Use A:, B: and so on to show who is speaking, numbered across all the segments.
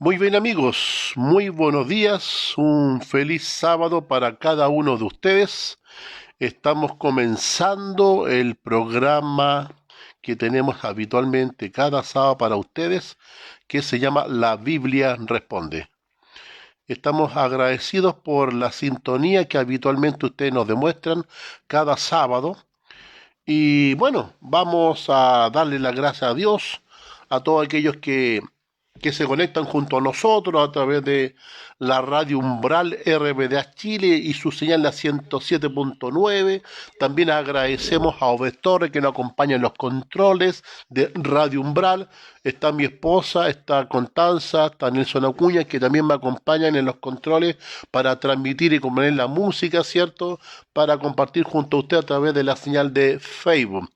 A: Muy bien amigos, muy buenos días, un feliz sábado para cada uno de ustedes. Estamos comenzando el programa que tenemos habitualmente cada sábado para ustedes, que se llama La Biblia Responde. Estamos agradecidos por la sintonía que habitualmente ustedes nos demuestran cada sábado. Y bueno, vamos a darle las gracias a Dios, a todos aquellos que se conectan junto a nosotros a través de la radio Umbral RBDA Chile y su señal la 107.9. También agradecemos a Obed Torres que nos acompaña en los controles de Radio Umbral. Está mi esposa, está Constanza, está Nelson Acuña, que también me acompañan en los controles para transmitir y componer la música, ¿cierto? Para compartir junto a usted a través de la señal de Facebook.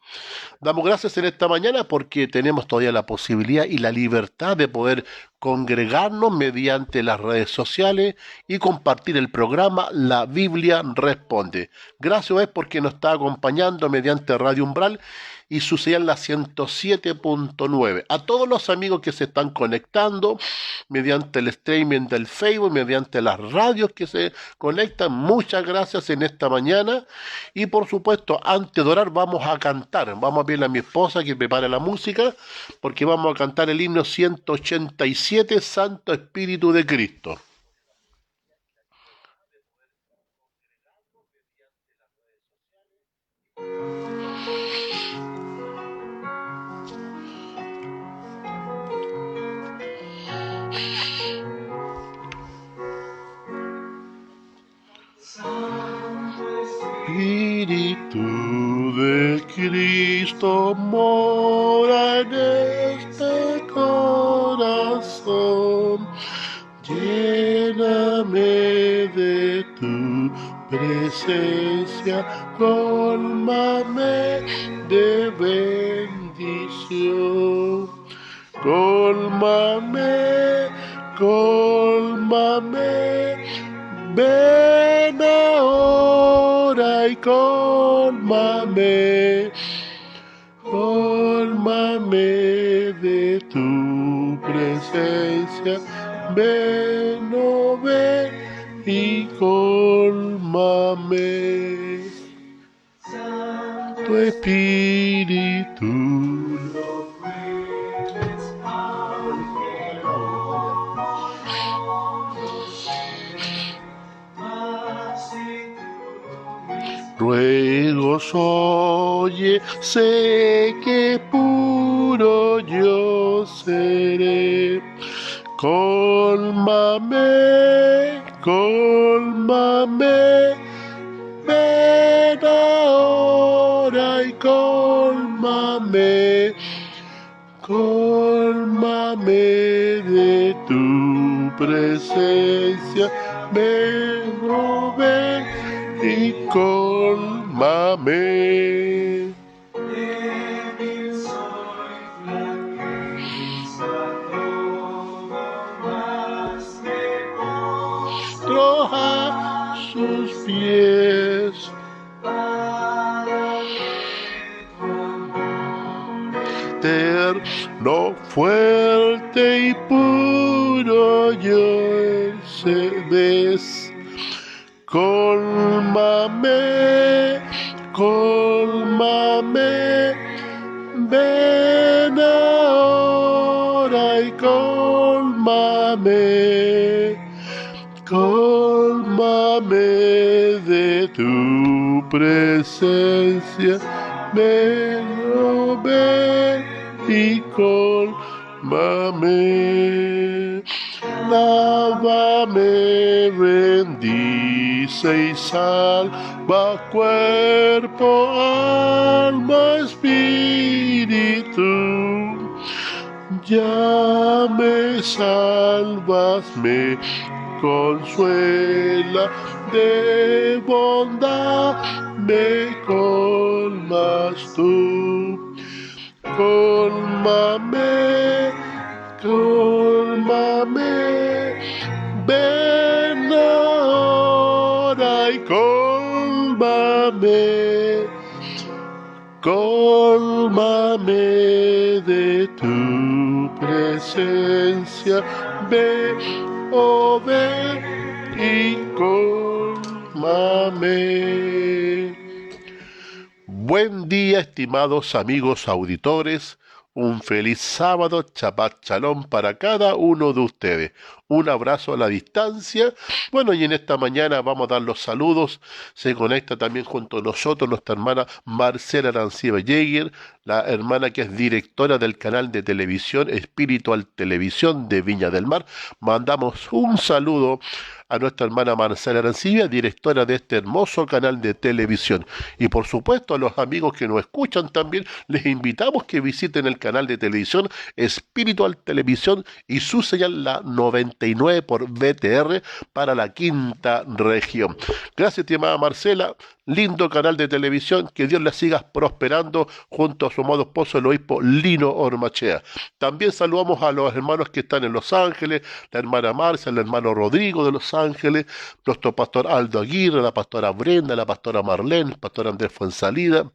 A: Damos gracias en esta mañana porque tenemos todavía la posibilidad y la libertad de poder congregarnos mediante las redes sociales y compartir el programa La Biblia Responde. Gracias es porque nos está acompañando mediante Radio Umbral y su señal la 107.9. A todos los amigos que se están conectando mediante el streaming del Facebook, mediante las radios que se conectan, muchas gracias en esta mañana. Y por supuesto, antes de orar vamos a cantar. Vamos a pedirle a mi esposa que prepare la música, porque vamos a cantar el himno 187, Santo Espíritu de Cristo. Espíritu de Cristo mora en este corazón, lléname de tu presencia, cólmame de bendición, cólmame, cólmame. Ven ahora y cólmame, cólmame de tu presencia. Ven, oh ven y cólmame. Tu espíritu. Ruegos oye, sé que puro yo seré. Cólmame, cólmame, ven ahora y cólmame, cólmame de tu presencia. Ven, oh ven y cólmame. Troja sus pies. Eterno, fuerte y puro yo ves. Cólmame, cólmame, ven ahora y cólmame, cólmame de tu presencia, ven, oh ven y cólmame. Lávame, bendice y salva cuerpo, alma, espíritu. Ya me salvas, me consuela de bondad, me colmas tú. Cólmame, cólmame, ven ahora y cólmame, Cólmame de tu presencia, ven, oh ven y cólmame. Buen día, estimados amigos auditores. Un feliz sábado, Shabbat Shalom para cada uno de ustedes. Un abrazo a la distancia. Bueno, y en esta mañana vamos a dar los saludos. Se conecta también junto a nosotros nuestra hermana Marcela Arancibia Jäger, la hermana que es directora del canal de televisión Espiritual Televisión de Viña del Mar. Mandamos un saludo a nuestra hermana Marcela Arancibia, directora de este hermoso canal de televisión. Y por supuesto a los amigos que nos escuchan también, les invitamos que visiten el canal de televisión Espiritual Televisión y su señal la 99 por VTR para la quinta región. Gracias, estimada Marcela. Lindo canal de televisión, que Dios la siga prosperando junto a su amado esposo el obispo Lino Ormachea. También saludamos a los hermanos que están en Los Ángeles, la hermana Marcia, el hermano Rodrigo de Los Ángeles, nuestro pastor Aldo Aguirre, la pastora Brenda, la pastora Marlene, el pastor Andrés Fuensalida.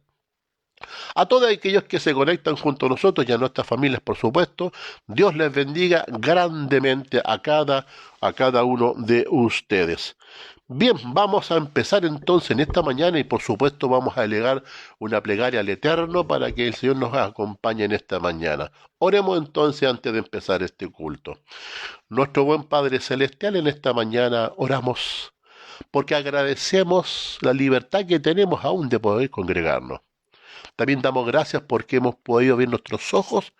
A: A todos aquellos que se conectan junto a nosotros y a nuestras familias, por supuesto, Dios les bendiga grandemente a cada uno de ustedes. Bien, vamos a empezar entonces en esta mañana y por supuesto vamos a elevar una plegaria al Eterno para que el Señor nos acompañe en esta mañana. Oremos entonces antes de empezar este culto. Nuestro buen Padre Celestial, en esta mañana oramos porque agradecemos la libertad que tenemos aún de poder congregarnos. También damos gracias porque hemos podido abrir nuestros ojos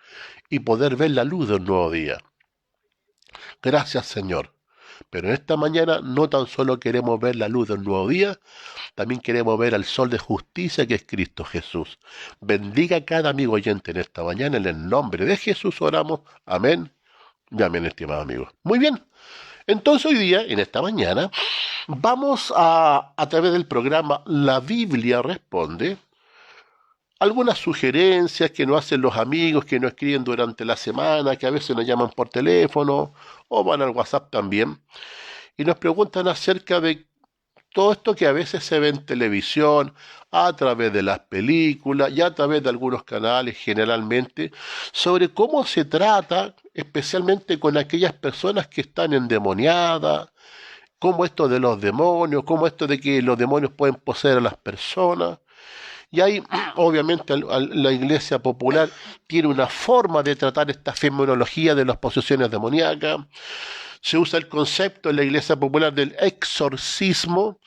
A: y poder ver la luz de un nuevo día. Gracias, Señor. Pero en esta mañana no tan solo queremos ver la luz de un nuevo día, también queremos ver al sol de justicia que es Cristo Jesús. Bendiga a cada amigo oyente en esta mañana, en el nombre de Jesús oramos. Amén y amén, estimados amigos. Muy bien, entonces hoy día, en esta mañana, vamos a través del programa La Biblia Responde, algunas sugerencias que nos hacen los amigos que nos escriben durante la semana, que a veces nos llaman por teléfono o van al WhatsApp también, y nos preguntan acerca de todo esto que a veces se ve en televisión, a través de las películas y a través de algunos canales generalmente, sobre cómo se trata, especialmente con aquellas personas que están endemoniadas, cómo esto de los demonios, cómo esto de que los demonios pueden poseer a las personas. Y ahí, obviamente, la Iglesia Popular tiene una forma de tratar esta fenomenología de las posesiones demoníacas. Se usa el concepto en la Iglesia Popular del exorcismo.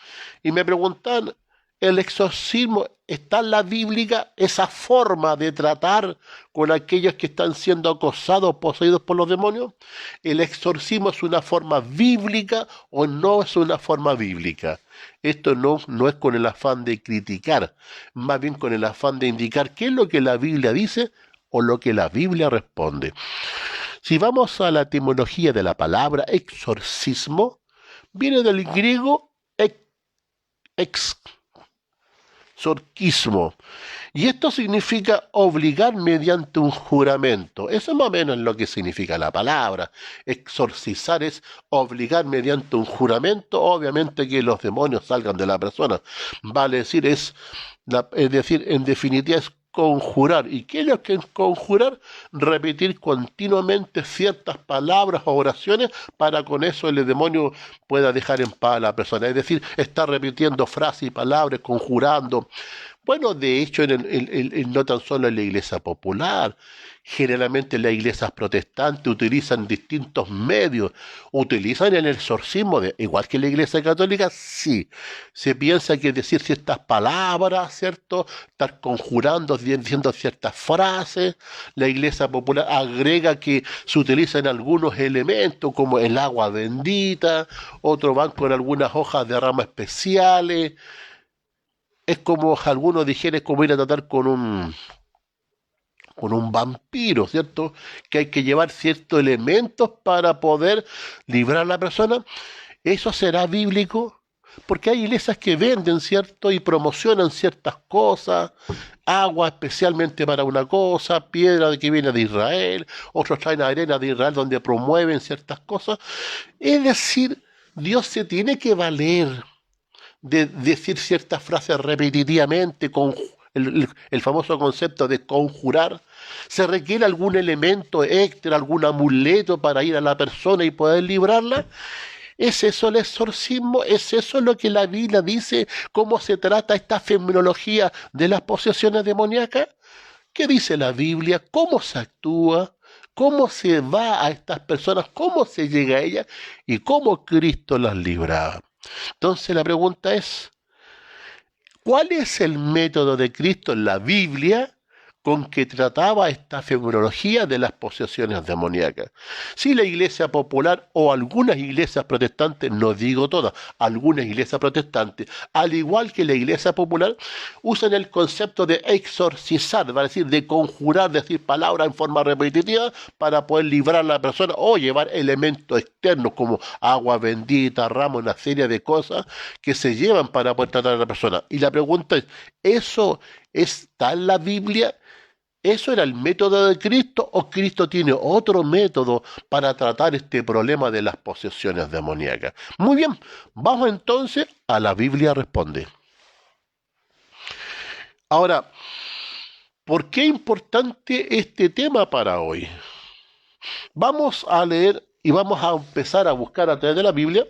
A: Y me preguntan, ¿el exorcismo está en la Biblia? ¿Esa forma de tratar con aquellos que están siendo acosados, poseídos por los demonios? ¿El exorcismo es una forma bíblica o no es una forma bíblica? Esto no es con el afán de criticar, más bien con el afán de indicar qué es lo que la Biblia dice o lo que la Biblia responde. Si vamos a la etimología de la palabra exorcismo, viene del griego exorquismo, y esto significa obligar mediante un juramento. Eso más o menos es lo que significa la palabra. Exorcizar es obligar mediante un juramento, obviamente que los demonios salgan de la persona. Vale decir, es decir, en definitiva es conjurar. ¿Y qué es lo que es conjurar? Repetir continuamente ciertas palabras o oraciones para con eso el demonio pueda dejar en paz a la persona. Es decir, está repitiendo frases y palabras, conjurando. Bueno, de hecho, no tan solo en la iglesia popular, generalmente las iglesias protestantes utilizan distintos medios, utilizan el exorcismo, igual que la iglesia católica, sí. Se piensa que decir ciertas palabras, ¿cierto? Estar conjurando, diciendo ciertas frases. La iglesia popular agrega que se utilizan algunos elementos como el agua bendita, otros van con algunas hojas de rama especiales. Es como algunos dijeron, es como ir a tratar con un vampiro, ¿cierto? Que hay que llevar ciertos elementos para poder librar a la persona. ¿Eso será bíblico? Porque hay iglesias que venden, ¿cierto? Y promocionan ciertas cosas, agua especialmente para una cosa, piedra que viene de Israel, otros traen arena de Israel donde promueven ciertas cosas. Es decir, Dios se tiene que valer de decir ciertas frases repetitivamente, el famoso concepto de conjurar. ¿Se requiere algún elemento extra, algún amuleto para ir a la persona y poder librarla? ¿Es eso el exorcismo? ¿Es eso lo que la Biblia dice? ¿Cómo se trata esta fenomenología de las posesiones demoníacas? ¿Qué dice la Biblia? ¿Cómo se actúa? ¿Cómo se va a estas personas? ¿Cómo se llega a ellas? ¿Y cómo Cristo las libraba? Entonces la pregunta es, ¿cuál es el método de Cristo en la Biblia con que trataba esta fenomenología de las posesiones demoníacas? Si la iglesia popular o algunas iglesias protestantes, no digo todas, algunas iglesias protestantes, al igual que la iglesia popular, usan el concepto de exorcizar, va a decir, de conjurar, decir palabras en forma repetitiva para poder librar a la persona o llevar elementos externos como agua bendita, ramos, una serie de cosas que se llevan para poder tratar a la persona. Y la pregunta es, ¿eso está en la Biblia? ¿Eso era el método de Cristo o Cristo tiene otro método para tratar este problema de las posesiones demoníacas? Muy bien, vamos entonces a la Biblia responde. Ahora, ¿por qué es importante este tema para hoy? Vamos a leer y vamos a empezar a buscar a través de la Biblia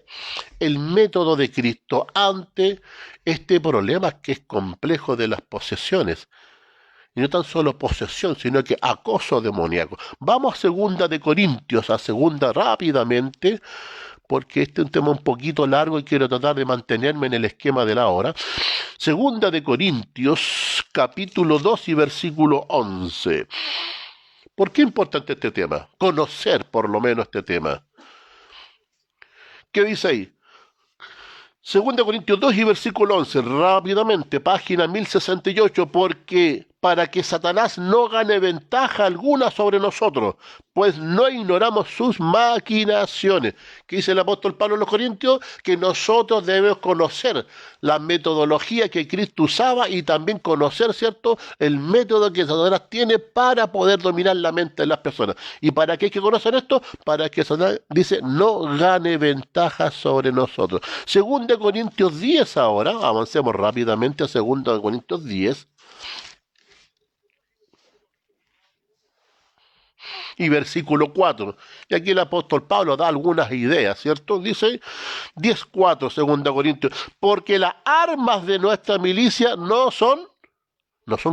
A: el método de Cristo ante este problema que es complejo de las posesiones. Y no tan solo posesión, sino que acoso demoníaco. Vamos a segunda de Corintios, a segunda rápidamente, porque este es un tema un poquito largo y quiero tratar de mantenerme en el esquema de la hora. Segunda de Corintios, capítulo 2 y versículo 11. ¿Por qué es importante este tema? Conocer por lo menos este tema. ¿Qué dice ahí? Segunda Corintios 2 y versículo 11, rápidamente, página 1068, porque para que Satanás no gane ventaja alguna sobre nosotros, pues no ignoramos sus maquinaciones. ¿Qué dice el apóstol Pablo a los Corintios? Que nosotros debemos conocer la metodología que Cristo usaba y también conocer, ¿cierto?, el método que Satanás tiene para poder dominar la mente de las personas. ¿Y para qué hay que conocer esto? Para que Satanás, dice, no gane ventaja sobre nosotros. Segunda Corintios 10 ahora, avancemos rápidamente a 2 Corintios 10. Y versículo 4. Y aquí el apóstol Pablo da algunas ideas, ¿cierto? Dice 10:4, 2 Corintios, porque las armas de nuestra milicia no son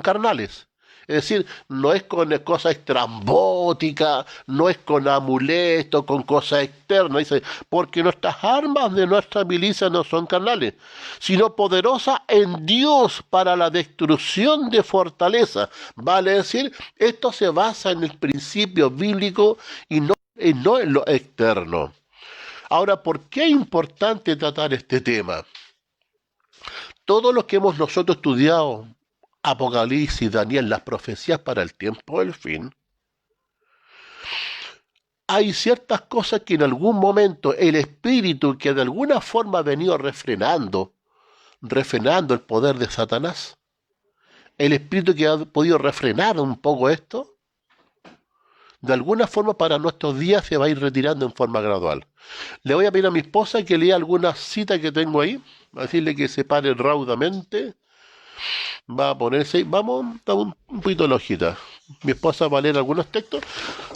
A: carnales. Es decir, no es con cosas estrambóticas, no es con amuletos, con cosas externas. Dice, porque nuestras armas de nuestra milicia no son carnales, sino poderosas en Dios para la destrucción de fortaleza. Vale decir, esto se basa en el principio bíblico y no en lo externo. Ahora, ¿por qué es importante tratar este tema? Todo lo que hemos nosotros estudiado, Apocalipsis, Daniel, las profecías para el tiempo del fin, hay ciertas cosas que en algún momento el espíritu que de alguna forma ha venido refrenando el poder de Satanás, el espíritu que ha podido refrenar un poco esto, de alguna forma para nuestros días se va a ir retirando en forma gradual. Le voy a pedir a mi esposa que lea algunas citas que tengo ahí, a decirle que se pare raudamente. Va a ponerse, vamos, dame un poquito la hojita. Mi esposa va a leer algunos textos.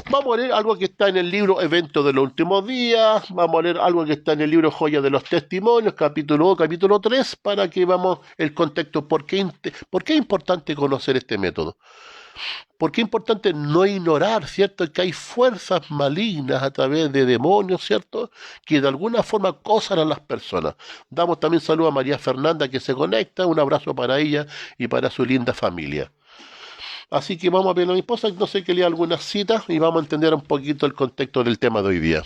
A: Vamos a leer algo que está en el libro Eventos de los Últimos Días. Vamos a leer algo que está en el libro Joya de los Testimonios, capítulo 1, capítulo 3, para que vamos el contexto. ¿Por qué es importante conocer este método? Porque es importante no ignorar, ¿cierto?, que hay fuerzas malignas a través de demonios, ¿cierto?, que de alguna forma acosan a las personas. Damos también saludo a María Fernanda que se conecta, un abrazo para ella y para su linda familia. Así que vamos a pedirle a mi esposa, no sé, que lea algunas citas y vamos a entender un poquito el contexto del tema de hoy día.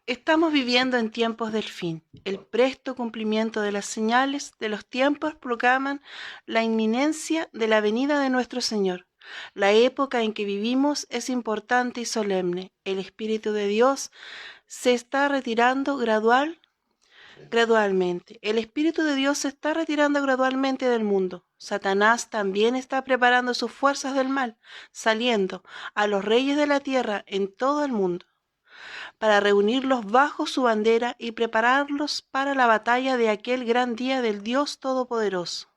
B: Estamos viviendo en tiempos del fin. El presto cumplimiento de las señales de los tiempos proclaman la inminencia de la venida de nuestro Señor. La época en que vivimos es importante y solemne. El Espíritu de Dios se está retirando gradualmente. El Espíritu de Dios se está retirando gradualmente del mundo. Satanás también está preparando sus fuerzas del mal, saliendo a los reyes de la tierra en todo el mundo para reunirlos bajo su bandera y prepararlos para la batalla de aquel gran día del Dios Todopoderoso.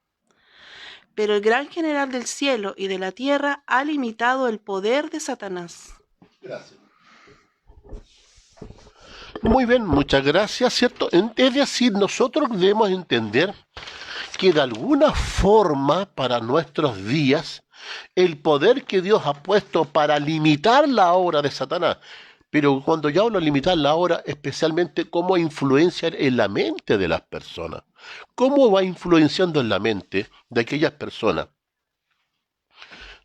B: Pero el gran general del cielo y de la tierra ha limitado el poder de Satanás.
A: Gracias. Muy bien, muchas gracias, ¿cierto? Es decir, nosotros debemos entender que de alguna forma para nuestros días el poder que Dios ha puesto para limitar la obra de Satanás, pero cuando yo hablo de limitar la obra, especialmente cómo influenciar en la mente de las personas, cómo va influenciando en la mente de aquellas personas.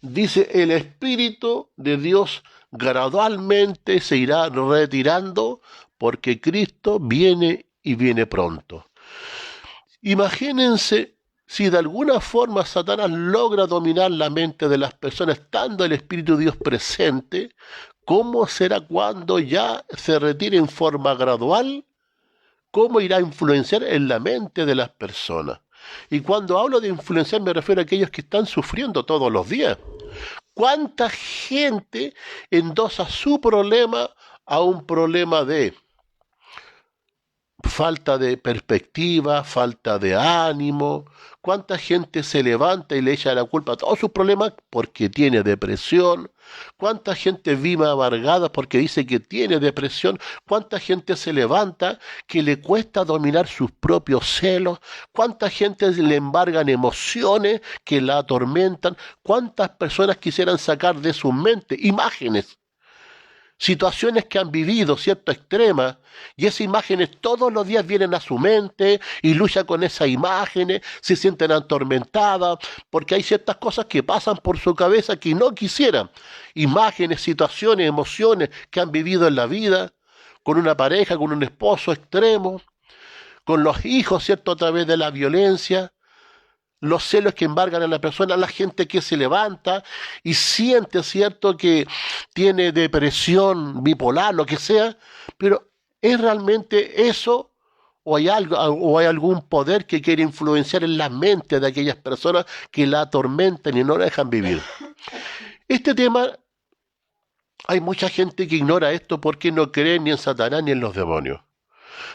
A: Dice, el Espíritu de Dios gradualmente se irá retirando porque Cristo viene y viene pronto. Imagínense si de alguna forma Satanás logra dominar la mente de las personas estando el Espíritu de Dios presente, ¿cómo será cuando ya se retire en forma gradual? ¿Cómo irá a influenciar en la mente de las personas? Y cuando hablo de influenciar me refiero a aquellos que están sufriendo todos los días. ¿Cuánta gente endosa su problema a un problema de falta de perspectiva, falta de ánimo? ¿Cuánta gente se levanta y le echa la culpa a todos sus problemas porque tiene depresión? ¿Cuánta gente vive amargada porque dice que tiene depresión? ¿Cuánta gente se levanta que le cuesta dominar sus propios celos? ¿Cuánta gente le embargan emociones que la atormentan? ¿Cuántas personas quisieran sacar de su mente imágenes? Situaciones que han vivido, ¿cierto?, extremas, y esas imágenes todos los días vienen a su mente y luchan con esas imágenes, se sienten atormentadas, porque hay ciertas cosas que pasan por su cabeza que no quisieran. Imágenes, situaciones, emociones que han vivido en la vida, con una pareja, con un esposo extremo, con los hijos, ¿cierto?, a través de la violencia, los celos que embargan a la persona, la gente que se levanta y siente, ¿cierto?, que tiene depresión bipolar, lo que sea, pero ¿es realmente eso o hay algo, o hay algún poder que quiere influenciar en la mente de aquellas personas que la atormentan y no la dejan vivir? Este tema, hay mucha gente que ignora esto porque no cree ni en Satanás ni en los demonios.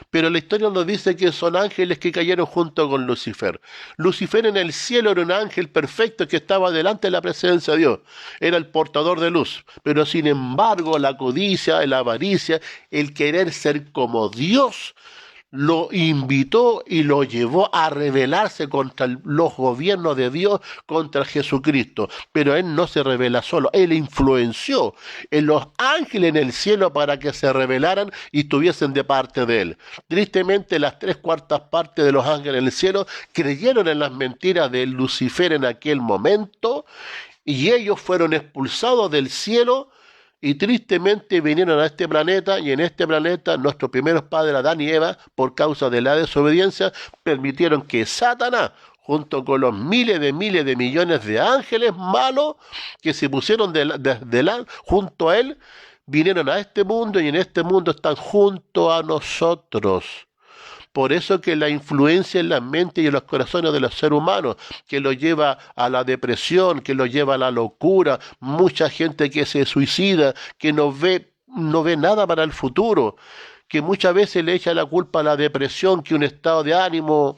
A: Pero la historia nos dice que son ángeles que cayeron junto con Lucifer. Lucifer en el cielo era un ángel perfecto que estaba delante de la presencia de Dios. Era el portador de luz. Pero sin embargo la codicia, la avaricia, el querer ser como Dios, lo invitó y lo llevó a rebelarse contra los gobiernos de Dios, contra Jesucristo. Pero él no se rebela solo, él influenció en los ángeles en el cielo para que se rebelaran y estuviesen de parte de él. Tristemente, las 3/4 partes de los ángeles en el cielo creyeron en las mentiras de Lucifer en aquel momento y ellos fueron expulsados del cielo. Y tristemente vinieron a este planeta, y en este planeta nuestros primeros padres, Adán y Eva, por causa de la desobediencia, permitieron que Satanás, junto con los miles de millones de ángeles malos que se pusieron junto a él, vinieron a este mundo y en este mundo están junto a nosotros. Por eso que la influencia en la mente y en los corazones de los seres humanos, que los lleva a la depresión, que los lleva a la locura, mucha gente que se suicida, que no ve nada para el futuro, que muchas veces le echa la culpa a la depresión, que un estado de ánimo,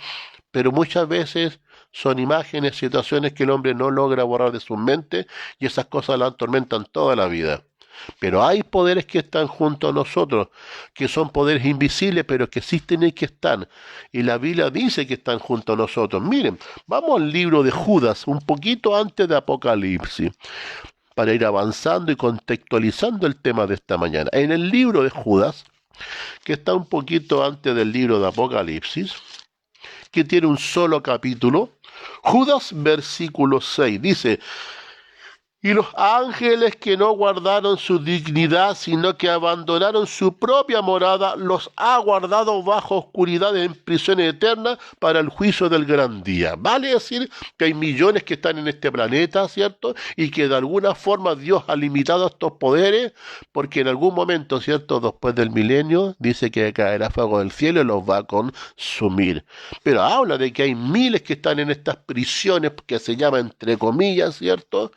A: pero muchas veces son imágenes, situaciones que el hombre no logra borrar de su mente y esas cosas la atormentan toda la vida. Pero hay poderes que están junto a nosotros, que son poderes invisibles, pero que existen y que están. Y la Biblia dice que están junto a nosotros. Miren, vamos al libro de Judas, un poquito antes de Apocalipsis, para ir avanzando y contextualizando el tema de esta mañana. En el libro de Judas, que está un poquito antes del libro de Apocalipsis, que tiene un solo capítulo, Judas versículo 6, dice: y los ángeles que no guardaron su dignidad, sino que abandonaron su propia morada, los ha guardado bajo oscuridad en prisión eterna para el juicio del gran día. Vale decir que hay millones que están en este planeta, ¿cierto? Y que de alguna forma Dios ha limitado estos poderes, porque en algún momento, ¿cierto?, después del milenio, dice que caerá fuego del cielo y los va a consumir. Pero habla de que hay miles que están en estas prisiones, que se llaman entre comillas, ¿cierto?,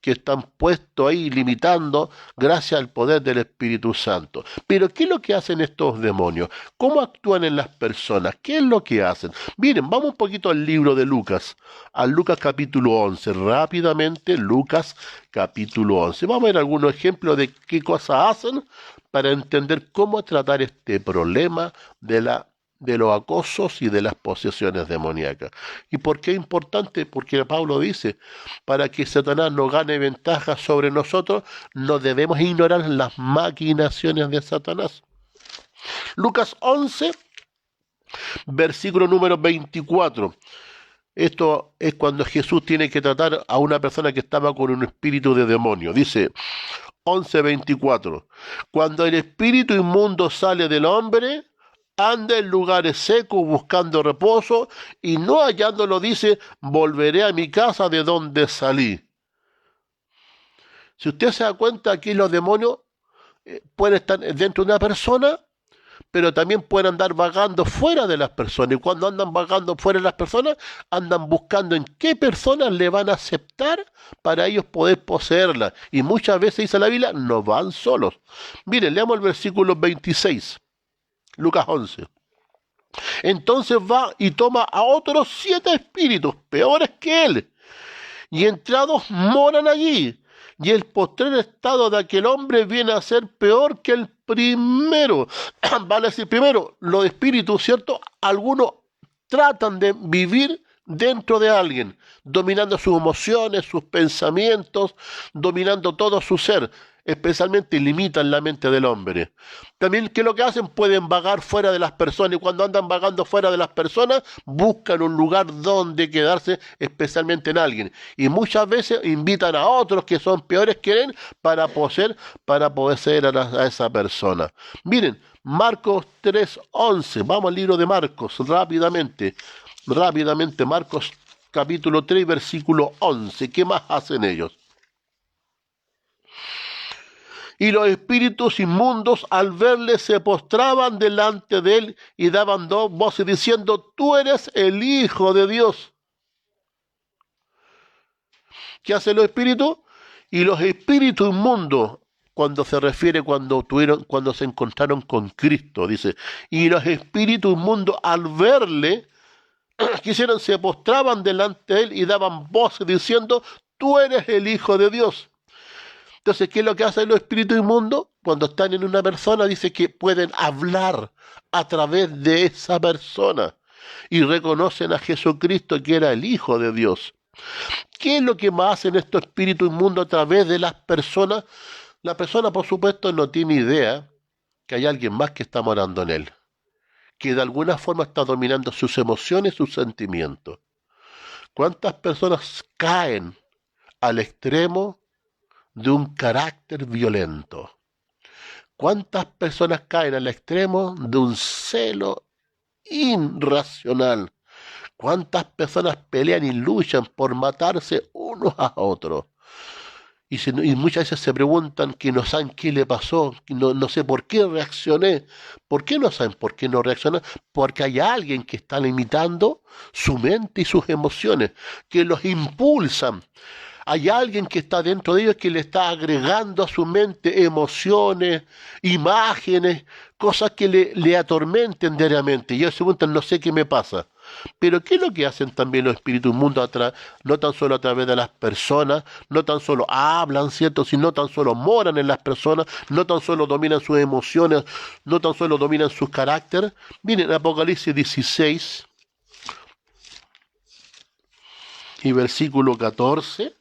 A: que están puestos ahí limitando gracias al poder del Espíritu Santo. Pero ¿qué es lo que hacen estos demonios? ¿Cómo actúan en las personas? ¿Qué es lo que hacen? Miren, vamos un poquito al libro de Lucas, al Lucas capítulo 11, rápidamente Lucas capítulo 11. Vamos a ver algunos ejemplos de qué cosas hacen para entender cómo tratar este problema de los acosos y de las posesiones demoníacas. ¿Y por qué es importante? Porque Pablo dice, para que Satanás no gane ventaja sobre nosotros, no debemos ignorar las maquinaciones de Satanás. Lucas 11, versículo número 24. Esto es cuando Jesús tiene que tratar a una persona que estaba con un espíritu de demonio. Dice 11:24. Cuando el espíritu inmundo sale del hombre, anda en lugares secos buscando reposo y no hallándolo dice, volveré a mi casa de donde salí. Si usted se da cuenta, aquí los demonios pueden estar dentro de una persona, pero también pueden andar vagando fuera de las personas. Y cuando andan vagando fuera de las personas, andan buscando en qué personas le van a aceptar para ellos poder poseerla. Y muchas veces, dice la Biblia, no van solos. Miren, leamos el versículo 26, Lucas 11. Entonces va y toma a otros 7 espíritus, peores que él, y entrados moran allí. Y el postrer estado de aquel hombre viene a ser peor que el primero. Vale decir, primero, los espíritus, ¿cierto? Algunos tratan de vivir dentro de alguien, dominando sus emociones, sus pensamientos, dominando todo su ser, especialmente limitan la mente del hombre. También, ¿qué es lo que hacen? Pueden vagar fuera de las personas, y cuando andan vagando fuera de las personas, buscan un lugar donde quedarse, especialmente en alguien. Y muchas veces invitan a otros que son peores que él para poseer a esa persona. Miren, Marcos 3:11, vamos al libro de Marcos, rápidamente, Marcos capítulo 3, versículo 11. ¿Qué más hacen ellos? Y los espíritus inmundos al verle se postraban delante de él y daban dos voces diciendo, tú eres el Hijo de Dios. ¿Qué hacen los espíritus? Y los espíritus inmundos, cuando se refiere cuando se encontraron con Cristo, dice, y los espíritus inmundos al verle, quisieron, se postraban delante de él y daban voces diciendo, tú eres el Hijo de Dios. Entonces, ¿qué es lo que hacen los espíritus inmundos? Cuando están en una persona, dice que pueden hablar a través de esa persona y reconocen a Jesucristo que era el Hijo de Dios. ¿Qué es lo que más hacen estos espíritus inmundos a través de las personas? La persona, por supuesto, no tiene idea que hay alguien más que está morando en él, que de alguna forma está dominando sus emociones, sus sentimientos. ¿Cuántas personas caen al extremo de un carácter violento? ¿Cuántas personas caen al extremo de un celo irracional? ¿Cuántas personas pelean y luchan por matarse unos a otros? Y muchas veces se preguntan que no saben qué le pasó, que no sé por qué reaccioné. ¿Por qué no saben por qué no reaccionan? Porque hay alguien que está limitando su mente y sus emociones, que los impulsan. Hay alguien que está dentro de ellos que le está agregando a su mente emociones, imágenes, cosas que le atormenten diariamente. Y ellos se preguntan, no sé qué me pasa. Pero ¿qué es lo que hacen también los espíritus inmundos? No tan solo a través de las personas, no tan solo hablan, ¿cierto? Sino tan solo moran en las personas, no tan solo dominan sus emociones, no tan solo dominan sus caracteres. Miren, Apocalipsis 16 y versículo 14.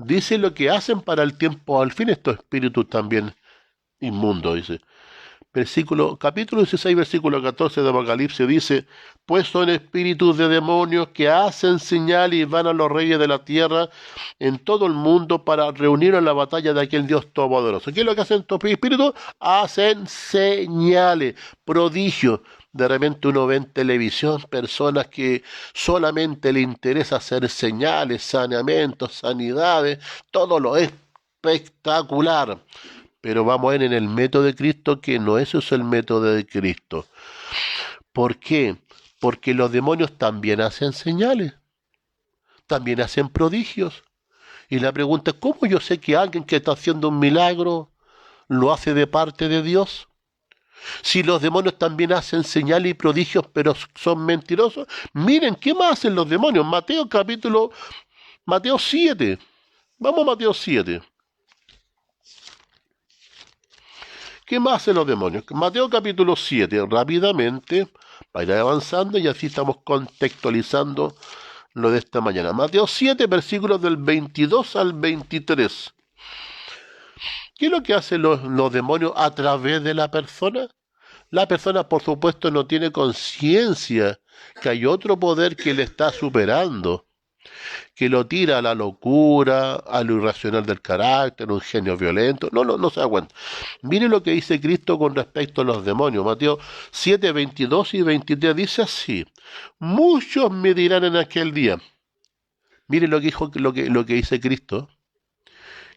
A: Dice lo que hacen para el tiempo al fin estos espíritus también inmundos, dice. Capítulo 16, versículo 14 de Apocalipsis dice, pues son espíritus de demonios que hacen señal y van a los reyes de la tierra en todo el mundo para reunir en la batalla de aquel Dios todopoderoso. ¿Qué es lo que hacen estos espíritus? Hacen señales, prodigios. De repente uno ve en televisión personas que solamente le interesa hacer señales, saneamientos, sanidades, todo lo espectacular. Pero vamos a ver en el método de Cristo que no eso es el método de Cristo. ¿Por qué? Porque los demonios también hacen señales, también hacen prodigios. Y la pregunta es, ¿cómo yo sé que alguien que está haciendo un milagro lo hace de parte de Dios? Si los demonios también hacen señales y prodigios, pero son mentirosos. Miren, ¿qué más hacen los demonios? Mateo 7. Vamos a Mateo 7. ¿Qué más hacen los demonios? Mateo capítulo 7, rápidamente, para ir avanzando y así estamos contextualizando lo de esta mañana. Mateo 7, versículos del 22 al 23. ¿Qué es lo que hacen los demonios a través de la persona? La persona, por supuesto, no tiene conciencia que hay otro poder que le está superando, que lo tira a la locura, a lo irracional del carácter, un genio violento. No se da cuenta. Mire lo que dice Cristo con respecto a los demonios. Mateo 7, 22 y 23 dice así: muchos me dirán en aquel día. Mire lo que dice Cristo,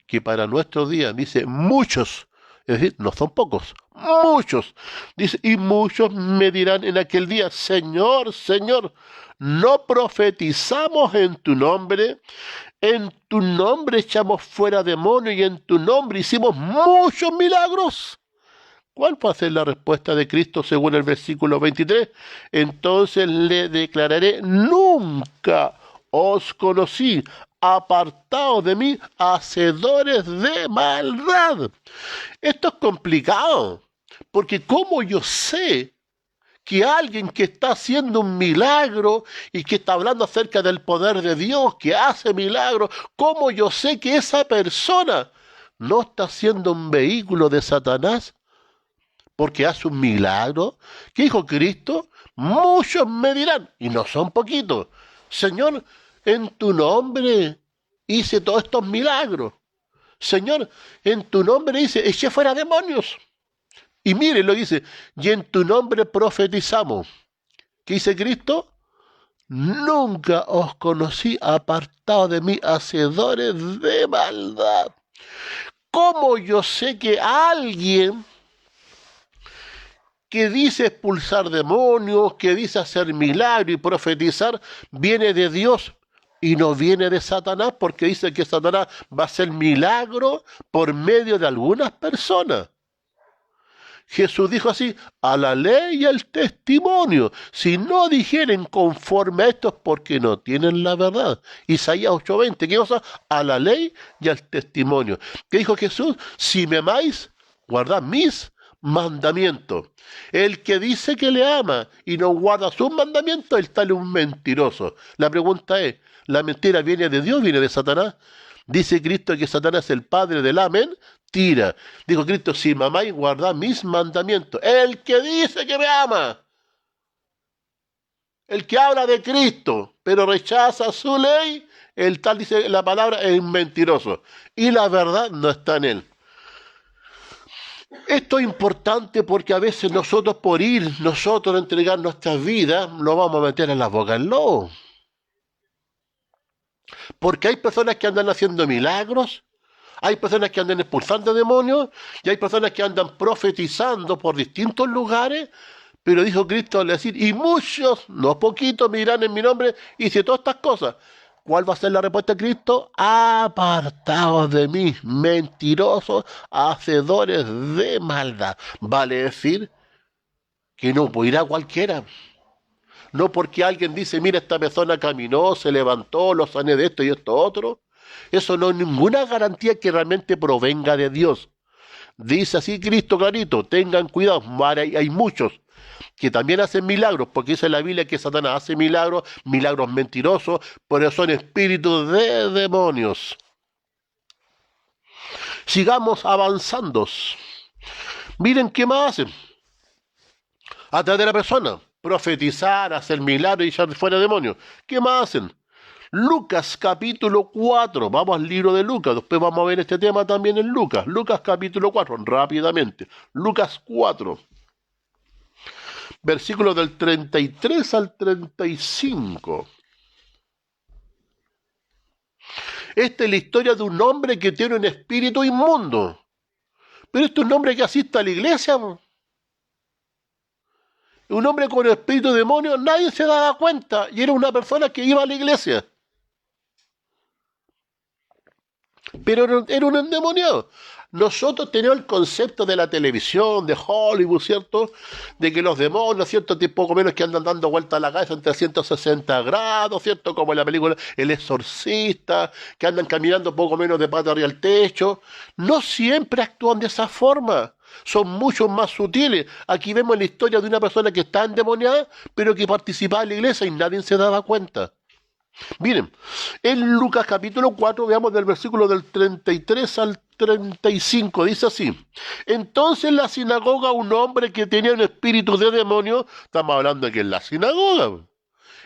A: que para nuestros días dice muchos, es decir, no son pocos, muchos. Dice, y muchos me dirán en aquel día, Señor, Señor, ¿no profetizamos en tu nombre? En tu nombre echamos fuera demonios y en tu nombre hicimos muchos milagros. ¿Cuál va a ser la respuesta de Cristo según el versículo 23? Entonces le declararé, nunca os conocí, apartados de mí, hacedores de maldad. Esto es complicado, porque ¿cómo yo sé que alguien que está haciendo un milagro y que está hablando acerca del poder de Dios, que hace milagros, cómo yo sé que esa persona no está siendo un vehículo de Satanás? Porque hace un milagro. ¿Qué dijo Cristo? Muchos me dirán, y no son poquitos, Señor, en tu nombre hice todos estos milagros. Señor, en tu nombre hice, eché fuera demonios. Y mire lo que dice, y en tu nombre profetizamos. ¿Qué dice Cristo? Nunca os conocí, apartados de mí, hacedores de maldad. ¿Cómo yo sé que alguien que dice expulsar demonios, que dice hacer milagros y profetizar, viene de Dios y no viene de Satanás? Porque dice que Satanás va a hacer milagros por medio de algunas personas. Jesús dijo así, a la ley y al testimonio. Si no dijeren conforme a esto es porque no tienen la verdad. Isaías 8:20, ¿qué cosa? A la ley y al testimonio. ¿Qué dijo Jesús? Si me amáis, guardad mis mandamientos. El que dice que le ama y no guarda sus mandamientos, él tal es un mentiroso. La pregunta es, ¿la mentira viene de Dios o viene de Satanás? Dice Cristo que Satanás es el padre del mentira. Dijo Cristo, si me amáis, guardad mis mandamientos. El que dice que me ama, el que habla de Cristo, pero rechaza su ley, el tal, dice la palabra, es un mentiroso. Y la verdad no está en él. Esto es importante porque a veces nosotros a entregar nuestras vidas, nos vamos a meter en la boca del lobo. Porque hay personas que andan haciendo milagros, hay personas que andan expulsando demonios y hay personas que andan profetizando por distintos lugares, pero dijo Cristo al decir, y muchos, no poquitos, me dirán en mi nombre, hice todas estas cosas. ¿Cuál va a ser la respuesta de Cristo? Apartados de mí, mentirosos, hacedores de maldad. Vale decir que no puede ir a cualquiera. No porque alguien dice, mira, esta persona caminó, se levantó, lo sané de esto y esto otro. Eso no es ninguna garantía que realmente provenga de Dios. Dice así Cristo clarito, tengan cuidado, hay muchos que también hacen milagros, porque dice la Biblia que Satanás hace milagros, milagros mentirosos, pero son espíritus de demonios. Sigamos avanzando. Miren qué más hacen. A través de la persona, profetizar, hacer milagros y echar fuera demonios. ¿Qué más hacen? Lucas capítulo 4, vamos al libro de Lucas, después vamos a ver este tema también en Lucas. Lucas capítulo 4, rápidamente. Lucas 4. Versículos del 33 al 35. Esta es la historia de un hombre que tiene un espíritu inmundo. Pero este es un hombre que asiste a la iglesia. Un hombre con espíritu de demonio, nadie se daba cuenta. Y era una persona que iba a la iglesia. pero era un endemoniado. Nosotros tenemos el concepto de la televisión, de Hollywood, ¿cierto? De que los demonios, ¿cierto? Poco menos que andan dando vueltas a la cabeza en 360 grados, ¿cierto? Como en la película El Exorcista, que andan caminando poco menos de pata arriba al techo. No siempre actúan de esa forma. Son mucho más sutiles. Aquí vemos la historia de una persona que está endemoniada, pero que participaba en la iglesia y nadie se daba cuenta. Miren, en Lucas capítulo 4, veamos del versículo del 33 al 35, dice así: entonces en la sinagoga un hombre que tenía un espíritu de demonio, estamos hablando de que en la sinagoga,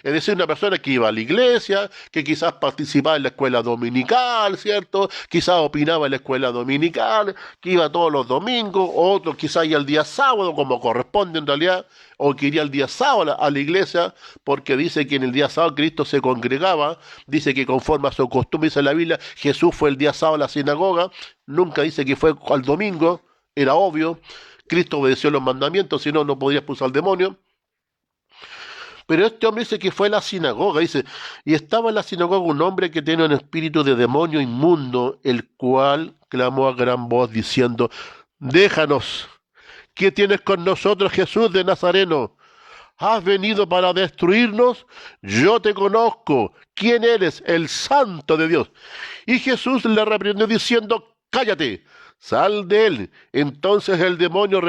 A: es decir, una persona que iba a la iglesia, que quizás participaba en la escuela dominical, ¿cierto? Quizás opinaba en la escuela dominical, que iba todos los domingos, otro quizás iba el día sábado, como corresponde en realidad, o que iría el día sábado a la iglesia, porque dice que en el día sábado Cristo se congregaba, dice que conforme a su costumbre, dice la Biblia, Jesús fue el día sábado a la sinagoga, nunca dice que fue al domingo, era obvio, Cristo obedeció los mandamientos, si no, no podía expulsar al demonio. Pero este hombre dice que fue a la sinagoga, dice, y estaba en la sinagoga un hombre que tenía un espíritu de demonio inmundo, el cual clamó a gran voz diciendo: déjanos, ¿qué tienes con nosotros, Jesús de Nazareno? ¿Has venido para destruirnos? Yo te conozco, ¿quién eres? El Santo de Dios. Y Jesús le reprendió diciendo: cállate, sal de él. Entonces el demonio,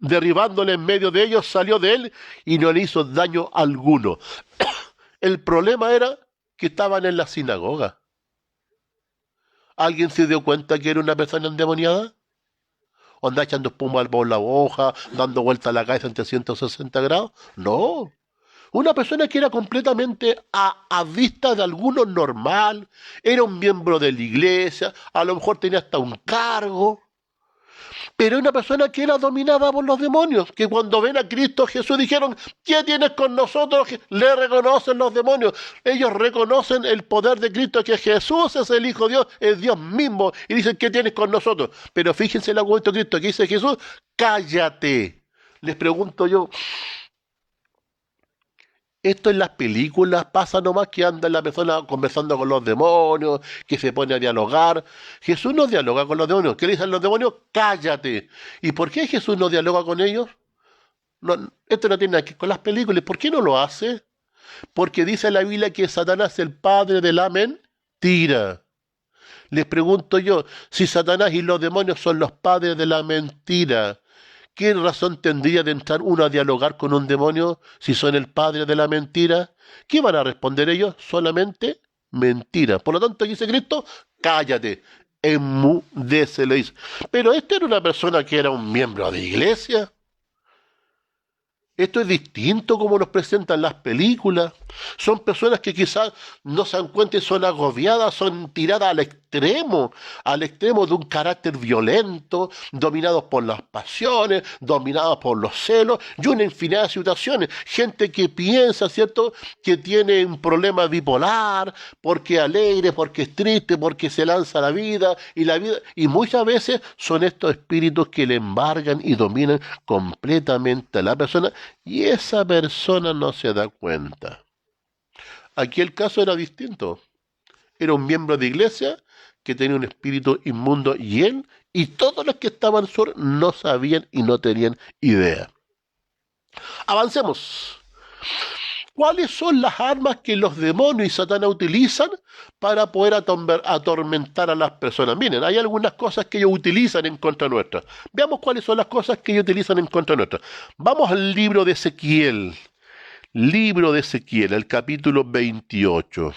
A: derribándole en medio de ellos, salió de él y no le hizo daño alguno. El problema era que estaban en la sinagoga. ¿Alguien se dio cuenta que era una persona endemoniada? ¿O anda echando espuma por la hoja, dando vuelta a la cabeza en 360 grados? No. Una persona que era completamente a vista de alguno normal, era un miembro de la iglesia, a lo mejor tenía hasta un cargo, pero una persona que era dominada por los demonios, que cuando ven a Cristo Jesús dijeron: ¿qué tienes con nosotros? Le reconocen los demonios, ellos reconocen el poder de Cristo, que Jesús es el Hijo de Dios, es Dios mismo, y dicen: ¿qué tienes con nosotros? Pero fíjense el argumento de Cristo que dice Jesús: cállate. Les pregunto yo, esto en las películas pasa nomás, que anda la persona conversando con los demonios, que se pone a dialogar. Jesús no dialoga con los demonios. ¿Qué le dicen los demonios? Cállate. ¿Y por qué Jesús no dialoga con ellos? No, esto no tiene nada que ver con las películas. ¿Por qué no lo hace? Porque dice la Biblia que Satanás es el padre de la mentira. Les pregunto yo, si Satanás y los demonios son los padres de la mentira, ¿qué razón tendría de entrar uno a dialogar con un demonio si son el padre de la mentira? ¿Qué van a responder ellos? Solamente mentira. Por lo tanto, dice Cristo: cállate, enmudece, le dice. Pero esta era una persona que era un miembro de iglesia. Esto es distinto como nos presentan las películas. Son personas que quizás no se dan cuenta y son agobiadas, son tiradas al extremo de un carácter violento, dominados por las pasiones, dominados por los celos y una infinidad de situaciones. Gente que piensa, ¿cierto?, que tiene un problema bipolar, porque es alegre, porque es triste, porque se lanza a la vida, y muchas veces son estos espíritus que le embargan y dominan completamente a la persona, y esa persona no se da cuenta. Aquí el caso era distinto. Era un miembro de iglesia que tenía un espíritu inmundo, y él y todos los que estaban sur no sabían y no tenían idea. Avancemos. ¿Cuáles son las armas que los demonios y Satanás utilizan para poder atormentar a las personas? Miren, hay algunas cosas que ellos utilizan en contra nuestra. Veamos cuáles son las cosas que ellos utilizan en contra nuestra. Vamos al libro de Ezequiel. Libro de Ezequiel, el capítulo 28.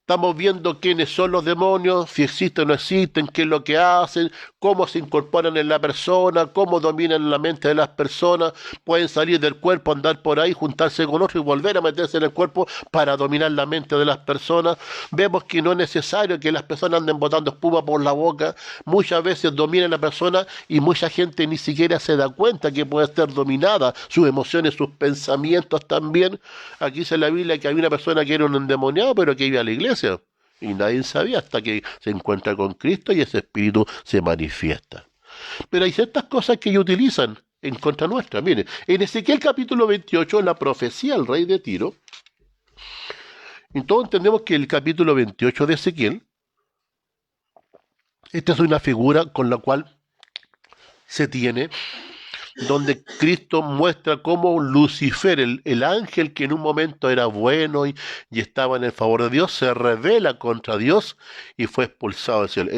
A: Estamos viendo quiénes son los demonios, si existen o no existen, qué es lo que hacen, cómo se incorporan en la persona, cómo dominan la mente de las personas. Pueden salir del cuerpo, andar por ahí, juntarse con otro y volver a meterse en el cuerpo para dominar la mente de las personas. Vemos que no es necesario que las personas anden botando espuma por la boca. Muchas veces dominan a la persona y mucha gente ni siquiera se da cuenta que puede ser dominada, sus emociones, sus pensamientos también. Aquí dice la Biblia que había una persona que era un endemoniado, pero que iba a la iglesia. Y nadie sabía hasta que se encuentra con Cristo y ese espíritu se manifiesta. Pero hay ciertas cosas que ellos utilizan en contra nuestra. Miren, en Ezequiel capítulo 28, la profecía del rey de Tiro, Y todos entendemos que el capítulo 28 de Ezequiel, esta es una figura con la cual se tiene, donde Cristo muestra cómo Lucifer, el ángel que en un momento era bueno y estaba en el favor de Dios, se rebela contra Dios y fue expulsado del cielo.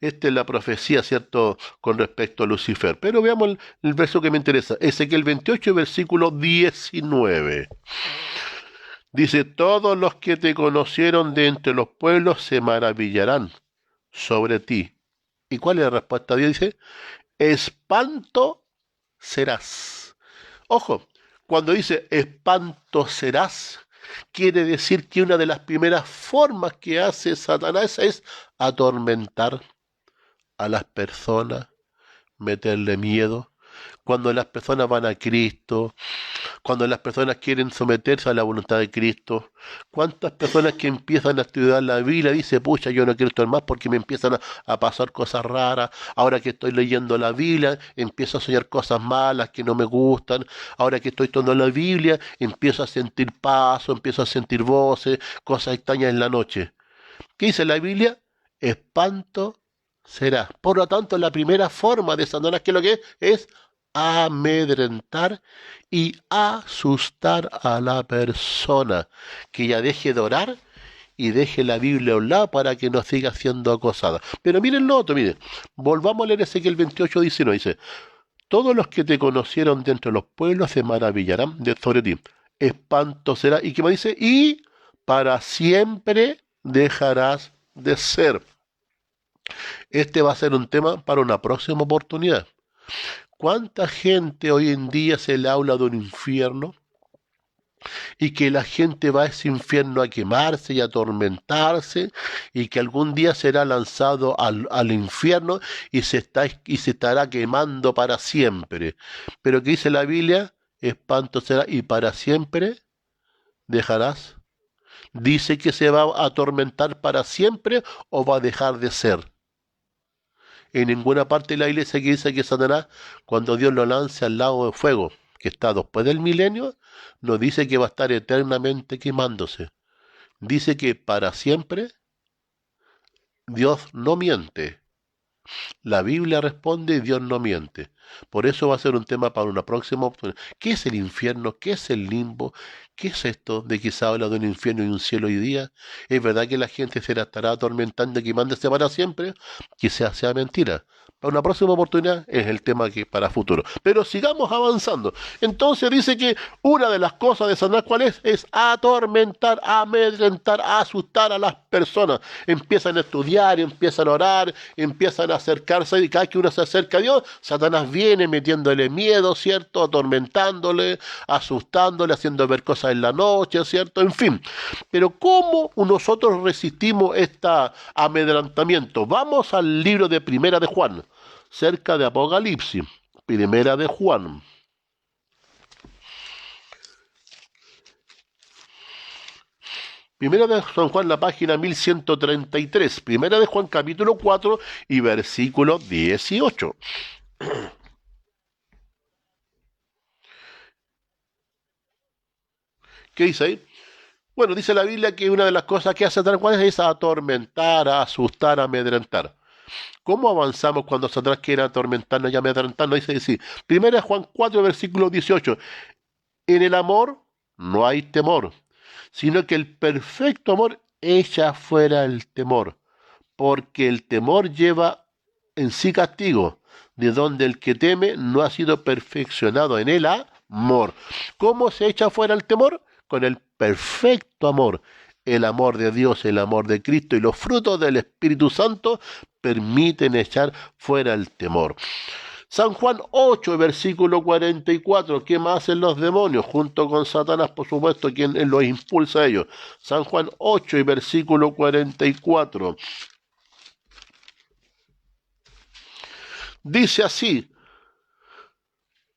A: Esta es la profecía, ¿cierto?, con respecto a Lucifer. Pero veamos el verso que me interesa. Ezequiel 28, versículo 19. Dice, todos los que te conocieron de entre los pueblos se maravillarán sobre ti. ¿Y cuál es la respuesta de Dios? Dice, espanto serás. Ojo, cuando dice espanto serás, quiere decir que una de las primeras formas que hace Satanás es atormentar a las personas, meterle miedo. Cuando las personas van a Cristo, cuando las personas quieren someterse a la voluntad de Cristo, cuántas personas que empiezan a estudiar la Biblia dicen, pucha, yo no quiero estudiar más porque me empiezan a pasar cosas raras, ahora que estoy leyendo la Biblia, empiezo a soñar cosas malas que no me gustan, ahora que estoy estudiando la Biblia, empiezo a sentir pasos, empiezo a sentir voces, cosas extrañas en la noche. ¿Qué dice la Biblia? Espanto será. Por lo tanto, la primera forma de Satanás, ¿qué es lo que es amedrentar y asustar a la persona, que ya deje de orar y deje la Biblia a un lado para que no siga siendo acosada. Pero miren lo otro, miren, volvamos a leer Ezequiel 28:19, dice, todos los que te conocieron de entre los pueblos se maravillarán sobre ti, espanto será, y qué me dice, y para siempre dejarás de ser. Este va a ser un tema para una próxima oportunidad. ¿Cuánta gente hoy en día se le habla de un infierno? Y que la gente va a ese infierno a quemarse y a atormentarse, y que algún día será lanzado al infierno y se estará quemando para siempre. Pero ¿qué dice la Biblia? Espanto será y para siempre dejarás. ¿Dice que se va a atormentar para siempre o va a dejar de ser? En ninguna parte de la iglesia que dice que Satanás, cuando Dios lo lance al lago de fuego, que está después del milenio, no dice que va a estar eternamente quemándose. Dice que para siempre Dios no miente. La Biblia responde y Dios no miente. Por eso va a ser un tema para una próxima oportunidad. ¿Qué es el infierno? ¿Qué es el limbo? ¿Qué es esto de que se habla de un infierno y un cielo hoy día? ¿Es verdad que la gente se la estará atormentando y quemándose para siempre? Quizás sea mentira. Para una próxima oportunidad es el tema que para futuro. Pero sigamos avanzando. Entonces dice que una de las cosas de Satanás, ¿cuál es? Es atormentar, amedrentar, asustar a las personas. Empiezan a estudiar, empiezan a orar, empiezan a acercarse, y cada vez que uno se acerca a Dios, Satanás viene metiéndole miedo, ¿cierto? Atormentándole, asustándole, haciendo ver cosas en la noche, ¿cierto? En fin. Pero ¿cómo nosotros resistimos este amedrentamiento? Vamos al libro de Primera de Juan, cerca de Apocalipsis. Primera de Juan. Primera de San Juan, la página 1133. Primera de Juan, capítulo 4 y versículo 18. ¿Qué dice ahí? Bueno, dice la Biblia que una de las cosas que hace Satanás es atormentar, asustar, amedrentar. ¿Cómo avanzamos cuando Satanás quiere atormentarnos y amedrentarnos? Dice así, 1 Juan 4, versículo 18. En el amor no hay temor, sino que el perfecto amor echa fuera el temor, porque el temor lleva en sí castigo, de donde el que teme no ha sido perfeccionado en el amor. ¿Cómo se echa fuera el temor? Con el perfecto amor. El amor de Dios, el amor de Cristo y los frutos del Espíritu Santo permiten echar fuera el temor. San Juan 8, versículo 44, ¿qué más hacen los demonios? Junto con Satanás, por supuesto, quien los impulsa a ellos. San Juan 8 y versículo 44. Dice así,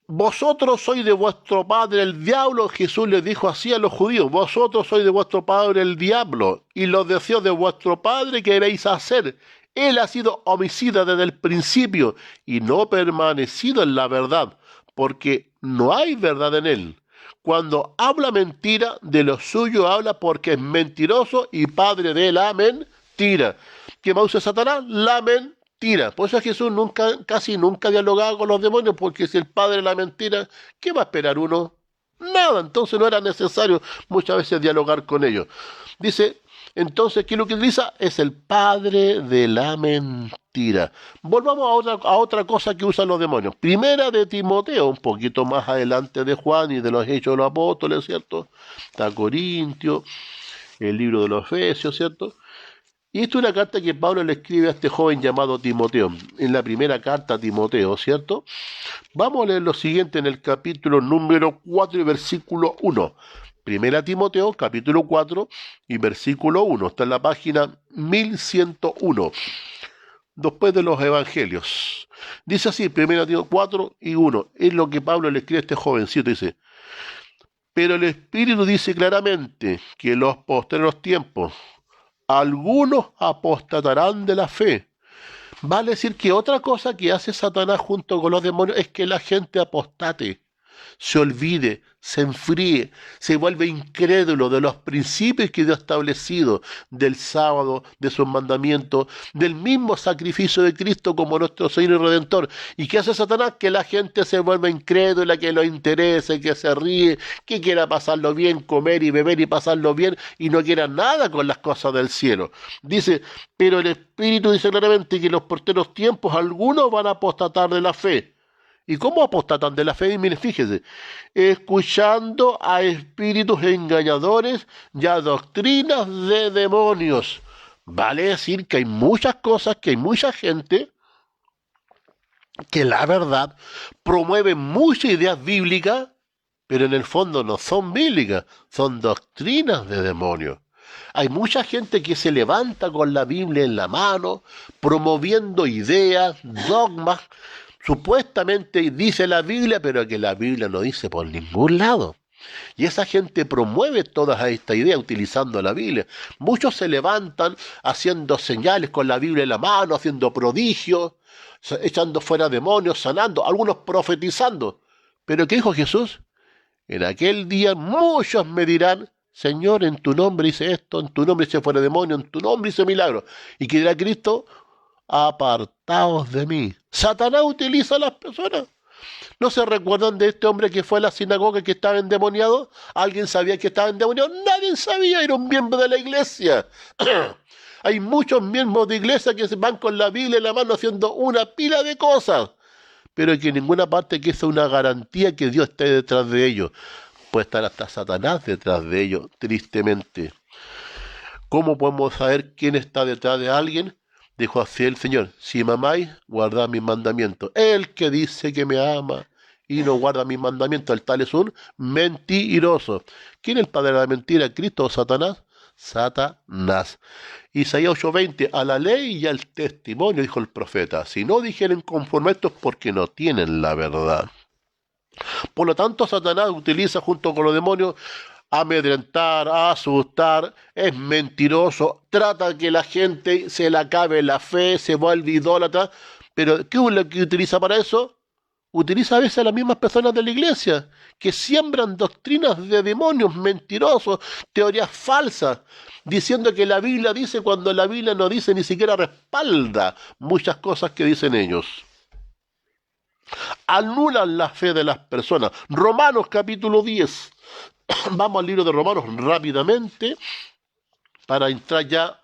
A: vosotros sois de vuestro padre el diablo. Jesús les dijo así a los judíos, vosotros sois de vuestro padre el diablo, y los deseos de vuestro padre queréis hacer. Él ha sido homicida desde el principio, y no permanecido en la verdad, porque no hay verdad en él. Cuando habla mentira, de lo suyo habla porque es mentiroso y padre de la mentira. ¿Qué va a usar Satanás? La mentira. Por eso Jesús casi nunca dialogaba con los demonios, porque si el padre de la mentira, ¿qué va a esperar uno? Nada, entonces no era necesario muchas veces dialogar con ellos. Dice, entonces, ¿qué es lo que utiliza? Es el padre de la mentira. Volvamos a otra cosa que usan los demonios. Primera de Timoteo, un poquito más adelante de Juan y de los Hechos de los Apóstoles, ¿cierto? Está Corintios, el libro de los Efesios, ¿cierto? Y esto es una carta que Pablo le escribe a este joven llamado Timoteo, en la primera carta a Timoteo, ¿cierto? Vamos a leer lo siguiente en el capítulo número 4 y versículo 1. Primera Timoteo, capítulo 4 y versículo 1. Está en la página 1101, después de los evangelios. Dice así, Primera Timoteo 4 y 1. Es lo que Pablo le escribe a este jovencito, dice. Pero el Espíritu dice claramente que en los postreros tiempos algunos apostatarán de la fe. Vale decir que otra cosa que hace Satanás junto con los demonios es que la gente apostate, se olvide, se enfríe, se vuelve incrédulo de los principios que Dios ha establecido, del sábado, de sus mandamientos, del mismo sacrificio de Cristo como nuestro Señor y Redentor. ¿Y qué hace Satanás? Que la gente se vuelva incrédula, que lo interese, que se ríe, que quiera pasarlo bien, comer y beber y pasarlo bien, y no quiera nada con las cosas del cielo. Dice, pero el Espíritu dice claramente que en los postreros tiempos algunos van a apostatar de la fe. ¿Y cómo apostatan de la fe? Y miren, fíjese, escuchando a espíritus engañadores y a doctrinas de demonios. Vale decir que hay muchas cosas, que hay mucha gente que la verdad promueve muchas ideas bíblicas, pero en el fondo no son bíblicas, son doctrinas de demonios. Hay mucha gente que se levanta con la Biblia en la mano, promoviendo ideas, dogmas, supuestamente dice la Biblia, pero que la Biblia no dice por ningún lado. Y esa gente promueve todas estas ideas utilizando la Biblia. Muchos se levantan haciendo señales con la Biblia en la mano, haciendo prodigios, echando fuera demonios, sanando, algunos profetizando. Pero ¿qué dijo Jesús? En aquel día muchos me dirán, Señor, en tu nombre hice esto, en tu nombre hice fuera demonio, en tu nombre hice milagros. ¿Y qué dirá Cristo? Apartaos de mí. Satanás utiliza a las personas. ¿No se recuerdan de este hombre que fue a la sinagoga que estaba endemoniado? ¿Alguien sabía que estaba endemoniado? Nadie sabía, era un miembro de la iglesia. Hay muchos miembros de iglesia que se van con la Biblia en la mano haciendo una pila de cosas, pero que en ninguna parte que sea una garantía que Dios esté detrás de ellos. Puede estar hasta Satanás detrás de ellos, tristemente. ¿Cómo podemos saber quién está detrás de alguien? Dijo así el Señor, si me amáis, guardad mis mandamientos. El que dice que me ama y no guarda mis mandamientos, el tal es un mentiroso. ¿Quién es el padre de la mentira? ¿Cristo o Satanás? Satanás. Isaías 8:20, a la ley y al testimonio, dijo el profeta. Si no dijeren conforme a esto es porque no tienen la verdad. Por lo tanto, Satanás utiliza junto con los demonios amedrentar, asustar, es mentiroso, trata que la gente se le acabe la fe, se vuelve idólatra, pero ¿qué es lo que utiliza para eso? Utiliza a veces a las mismas personas de la iglesia, que siembran doctrinas de demonios mentirosos, teorías falsas, diciendo que la Biblia dice cuando la Biblia no dice, ni siquiera respalda muchas cosas que dicen ellos. Anulan la fe de las personas. Romanos capítulo 10. Vamos al libro de Romanos rápidamente para entrar ya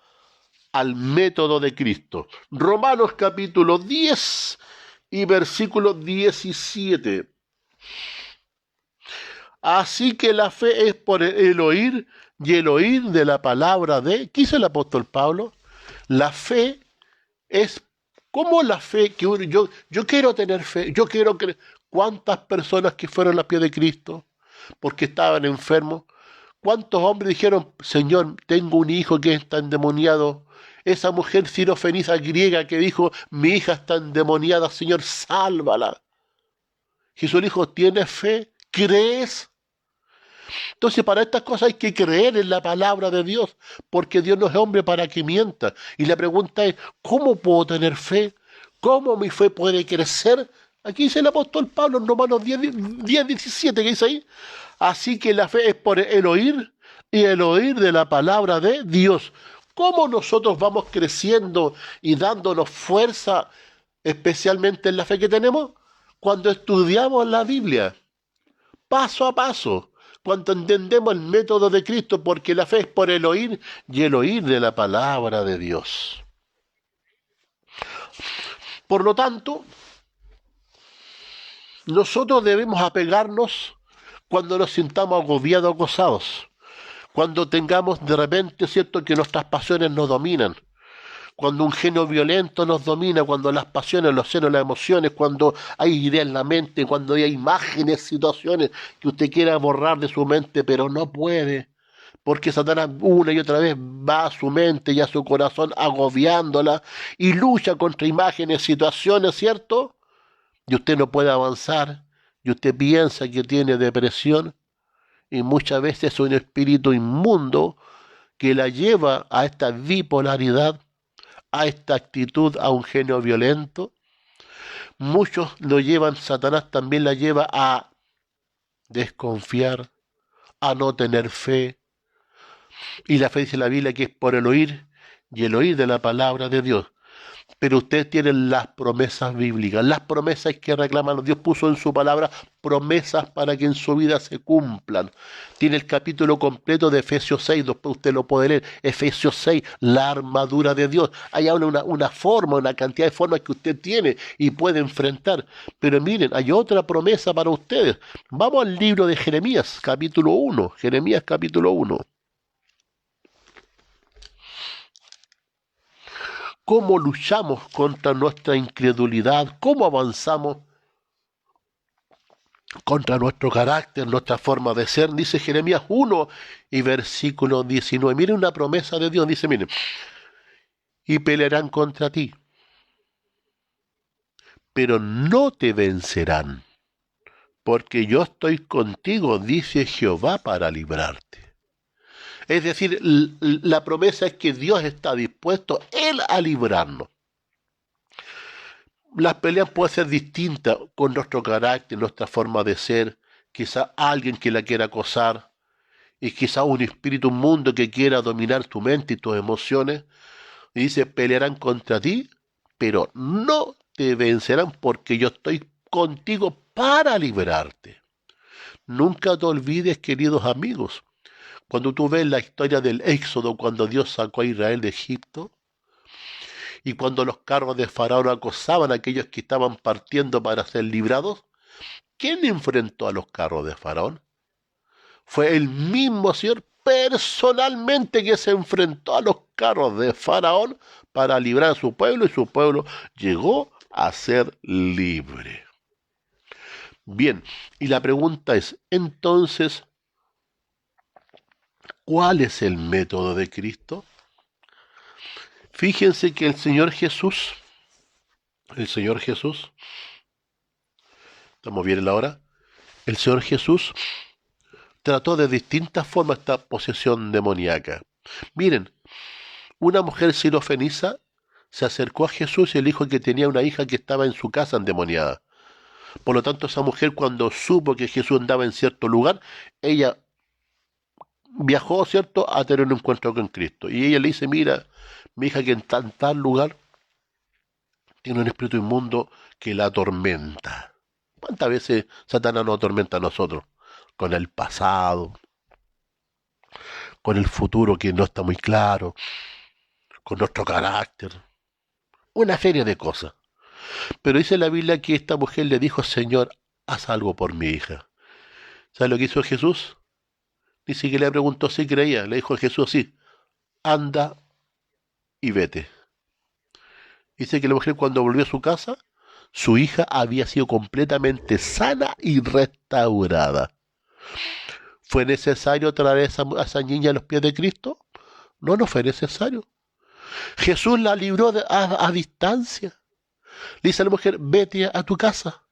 A: al método de Cristo. Romanos capítulo 10 y versículo 17. Así que la fe es por el oír y el oír de la palabra de... ¿Qué hizo el apóstol Pablo? La fe es como la fe que yo quiero tener fe, yo quiero creer. ¿Cuántas personas que fueron a los pies de Cristo porque estaban enfermos? ¿Cuántos hombres dijeron, Señor, tengo un hijo que está endemoniado? Esa mujer sirofenisa griega que dijo, mi hija está endemoniada, Señor, sálvala. Jesús le dijo, ¿tienes fe? ¿Crees? Entonces, para estas cosas hay que creer en la palabra de Dios, porque Dios no es hombre para que mienta. Y la pregunta es, ¿cómo puedo tener fe? ¿Cómo mi fe puede crecer? Aquí dice el apóstol Pablo en Romanos 10:17, que dice ahí. Así que la fe es por el oír y el oír de la palabra de Dios. ¿Cómo nosotros vamos creciendo y dándonos fuerza, especialmente en la fe que tenemos? Cuando estudiamos la Biblia, paso a paso, cuando entendemos el método de Cristo, porque la fe es por el oír y el oír de la palabra de Dios. Por lo tanto, nosotros debemos apegarnos cuando nos sintamos agobiados, acosados, cuando tengamos de repente, ¿cierto?, que nuestras pasiones nos dominan, cuando un genio violento nos domina, cuando las pasiones, los celos, las emociones, cuando hay ideas en la mente, cuando hay imágenes, situaciones que usted quiera borrar de su mente, pero no puede, porque Satanás una y otra vez va a su mente y a su corazón agobiándola y lucha contra imágenes, situaciones, ¿cierto? Y usted no puede avanzar, y usted piensa que tiene depresión, y muchas veces es un espíritu inmundo que la lleva a esta bipolaridad, a esta actitud, a un genio violento. Muchos lo llevan, Satanás también la lleva a desconfiar, a no tener fe. Y la fe dice la Biblia que es por el oír y el oír de la palabra de Dios. Pero ustedes tienen las promesas bíblicas, las promesas que reclaman. Dios puso en su palabra promesas para que en su vida se cumplan. Tiene el capítulo completo de Efesios 6, después usted lo puede leer. Efesios 6, la armadura de Dios. Hay una forma, una cantidad de formas que usted tiene y puede enfrentar. Pero miren, hay otra promesa para ustedes. Vamos al libro de Jeremías, capítulo 1. Jeremías, capítulo 1. Cómo luchamos contra nuestra incredulidad, cómo avanzamos contra nuestro carácter, nuestra forma de ser. Dice Jeremías 1 y versículo 19. Miren una promesa de Dios, dice, miren, y pelearán contra ti, pero no te vencerán, porque yo estoy contigo, dice Jehová, para librarte. Es decir, la promesa es que Dios está dispuesto, Él, a librarnos. Las peleas pueden ser distintas con nuestro carácter, nuestra forma de ser, quizá alguien que la quiera acosar, y quizá un espíritu inmundo que quiera dominar tu mente y tus emociones. Y dice, pelearán contra ti, pero no te vencerán porque yo estoy contigo para liberarte. Nunca te olvides, queridos amigos, cuando tú ves la historia del Éxodo, cuando Dios sacó a Israel de Egipto, y cuando los carros de Faraón acosaban a aquellos que estaban partiendo para ser librados, ¿quién enfrentó a los carros de Faraón? Fue el mismo Señor personalmente que se enfrentó a los carros de Faraón para librar a su pueblo, y su pueblo llegó a ser libre. Bien, y la pregunta es, entonces, ¿cuál es el método de Cristo? Fíjense que el Señor Jesús, estamos bien en la hora, el Señor Jesús trató de distintas formas esta posesión demoníaca. Miren, una mujer sirofenisa se acercó a Jesús y le dijo que tenía una hija que estaba en su casa endemoniada. Por lo tanto, esa mujer, cuando supo que Jesús andaba en cierto lugar, ella viajó, ¿cierto?, a tener un encuentro con Cristo. Y ella le dice, mira, mi hija que en tal lugar tiene un espíritu inmundo que la atormenta. ¿Cuántas veces Satanás nos atormenta a nosotros? Con el pasado, con el futuro que no está muy claro, con nuestro carácter, una serie de cosas. Pero dice la Biblia que esta mujer le dijo, Señor, haz algo por mi hija. ¿Sabe lo que hizo Jesús? Ni siquiera le preguntó si creía, le dijo a Jesús así, anda y vete. Dice que la mujer, cuando volvió a su casa, su hija había sido completamente sana y restaurada. ¿Fue necesario traer a esa niña a los pies de Cristo? No, no fue necesario. Jesús la libró a distancia. Le dice a la mujer, vete a tu casa.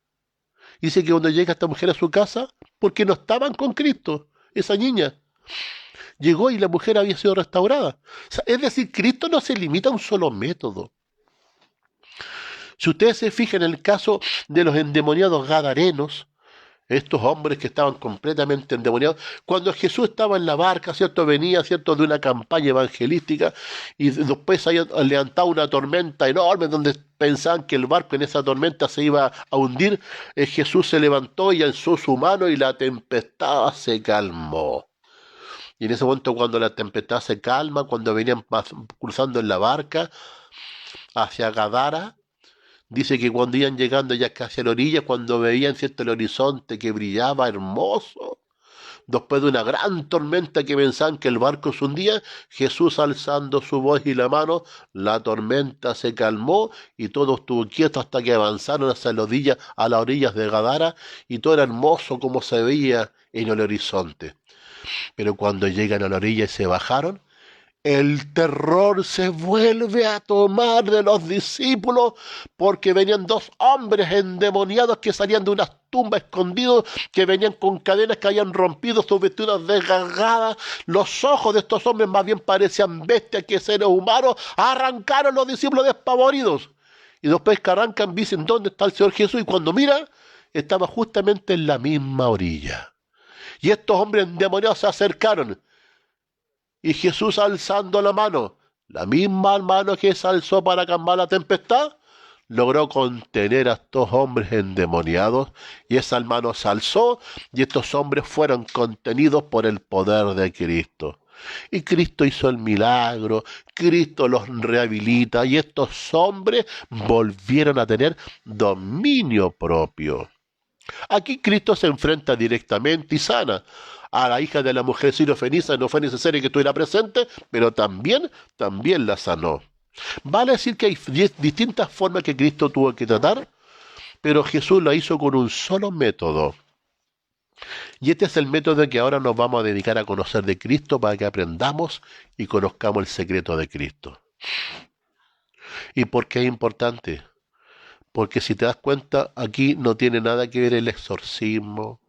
A: Dice que cuando llega esta mujer a su casa, porque no estaban con Cristo, esa niña llegó y la mujer había sido restaurada. O sea, es decir, Cristo no se limita a un solo método. Si ustedes se fijan en el caso de los endemoniados gadarenos, estos hombres que estaban completamente endemoniados, cuando Jesús estaba en la barca, ¿cierto? Venía, ¿cierto?, de una campaña evangelística y después había levantado una tormenta enorme donde pensaban que el barco en esa tormenta se iba a hundir. Jesús se levantó y alzó su mano y la tempestad se calmó. Y en ese momento, cuando la tempestad se calma, cuando venían cruzando en la barca hacia Gadara, dice que cuando iban llegando ya casi a la orilla, cuando veían, ¿cierto?, el horizonte que brillaba hermoso, después de una gran tormenta que pensaban que el barco se hundía, Jesús alzando su voz y la mano, la tormenta se calmó y todo estuvo quieto hasta que avanzaron hacia a las orillas de Gadara, y todo era hermoso como se veía en el horizonte. Pero cuando llegan a la orilla y se bajaron, el terror se vuelve a tomar de los discípulos, porque venían dos hombres endemoniados que salían de unas tumbas escondidos, que venían con cadenas que habían rompido, sus vestiduras desgarradas. Los ojos de estos hombres más bien parecían bestias que seres humanos. Arrancaron los discípulos despavoridos. Y después que arrancan, dicen: ¿dónde está el Señor Jesús? Y cuando miran, estaba justamente en la misma orilla. Y estos hombres endemoniados se acercaron. Y Jesús, alzando la misma mano que se alzó para calmar la tempestad, logró contener a estos hombres endemoniados, y esa mano se alzó y estos hombres fueron contenidos por el poder de Cristo. Y Cristo hizo el milagro, Cristo los rehabilita y estos hombres volvieron a tener dominio propio. Aquí Cristo se enfrenta directamente y sana a la hija de la mujer sirofenicia. No fue necesario que estuviera presente, pero también la sanó. Vale decir que hay 10 distintas formas que Cristo tuvo que tratar, pero Jesús lo hizo con un solo método. Y este es el método que ahora nos vamos a dedicar a conocer de Cristo, para que aprendamos y conozcamos el secreto de Cristo. ¿Y por qué es importante? Porque si te das cuenta, aquí no tiene nada que ver el exorcismo,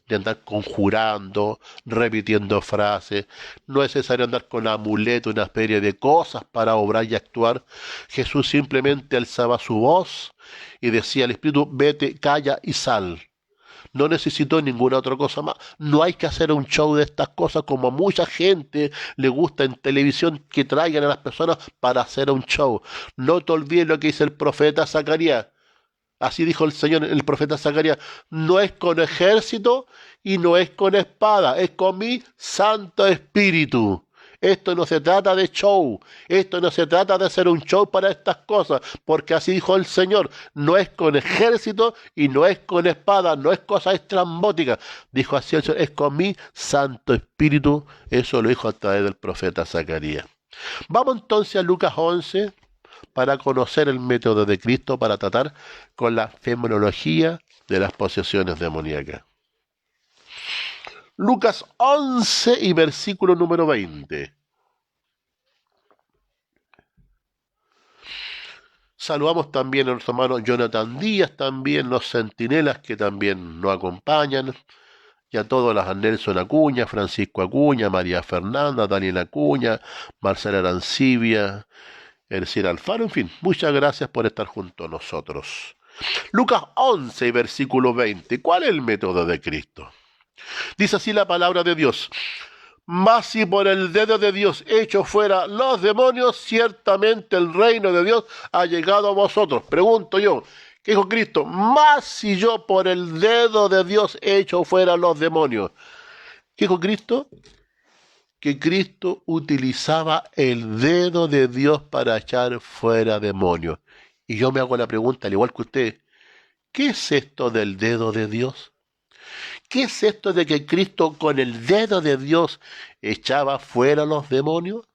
A: de andar conjurando, repitiendo frases. No es necesario andar con amuletos, una serie de cosas para obrar y actuar. Jesús simplemente alzaba su voz y decía al Espíritu: vete, calla y sal. No necesitó ninguna otra cosa más. No hay que hacer un show de estas cosas, como a mucha gente le gusta en televisión, que traigan a las personas para hacer un show. No te olvides lo que dice el profeta Zacarías. Así dijo el Señor, el profeta Zacarías: no es con ejército y no es con espada, es con mi Santo Espíritu. Esto no se trata de show, esto no se trata de hacer un show para estas cosas, porque así dijo el Señor: no es con ejército y no es con espada, no es cosa estrambótica. Dijo así el Señor: es con mi Santo Espíritu. Eso lo dijo a través del profeta Zacarías. Vamos entonces a Lucas 11, para conocer el método de Cristo para tratar con la fenomenología de las posesiones demoníacas. Lucas 11 y versículo número 20. Saludamos también a nuestro hermano Jonathan Díaz, también los centinelas que también nos acompañan, y a todas las: Nelson Acuña, Francisco Acuña, María Fernanda, Daniel Acuña, Marcela Arancibia, Erciel Alfaro, en fin, muchas gracias por estar junto a nosotros. Lucas 11, versículo 20. ¿Cuál es el método de Cristo? Dice así la palabra de Dios: mas si por el dedo de Dios echo fuera los demonios, ciertamente el reino de Dios ha llegado a vosotros. Pregunto yo, ¿qué dijo Cristo? Mas si yo por el dedo de Dios echo fuera los demonios. ¿Qué dijo Cristo? Que Cristo utilizaba el dedo de Dios para echar fuera demonios. Y yo me hago la pregunta, al igual que usted: ¿qué es esto del dedo de Dios? ¿Qué es esto de que Cristo con el dedo de Dios echaba fuera los demonios?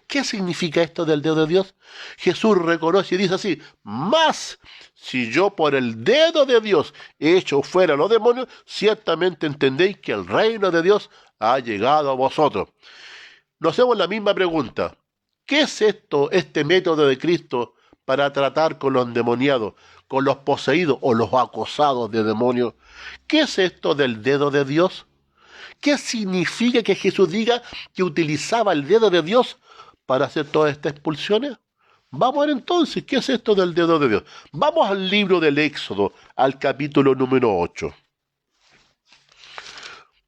A: ¿Qué significa esto del dedo de Dios? Jesús reconoce y dice así: mas si yo por el dedo de Dios echo fuera los demonios, ciertamente entendéis que el reino de Dios ha llegado a vosotros. Nos hacemos la misma pregunta: ¿qué es esto, este método de Cristo para tratar con los endemoniados, con los poseídos o los acosados de demonios? ¿Qué es esto del dedo de Dios? ¿Qué significa que Jesús diga que utilizaba el dedo de Dios para hacer todas estas expulsiones? Vamos a ver entonces, ¿qué es esto del dedo de Dios? Vamos al libro del Éxodo, al capítulo número 8.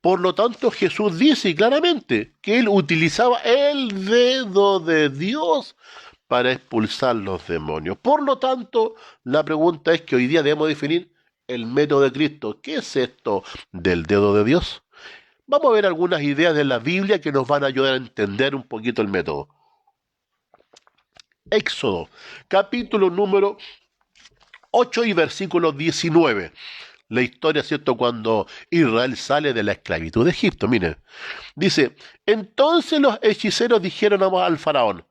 A: Por lo tanto, Jesús dice claramente que él utilizaba el dedo de Dios para expulsar los demonios. Por lo tanto, la pregunta es que hoy día debemos definir el método de Cristo. ¿Qué es esto del dedo de Dios? Vamos a ver algunas ideas de la Biblia que nos van a ayudar a entender un poquito el método. Éxodo, capítulo número 8 y versículo 19. La historia, ¿cierto?, cuando Israel sale de la esclavitud de Egipto. Miren, dice, entonces los hechiceros dijeron al faraón,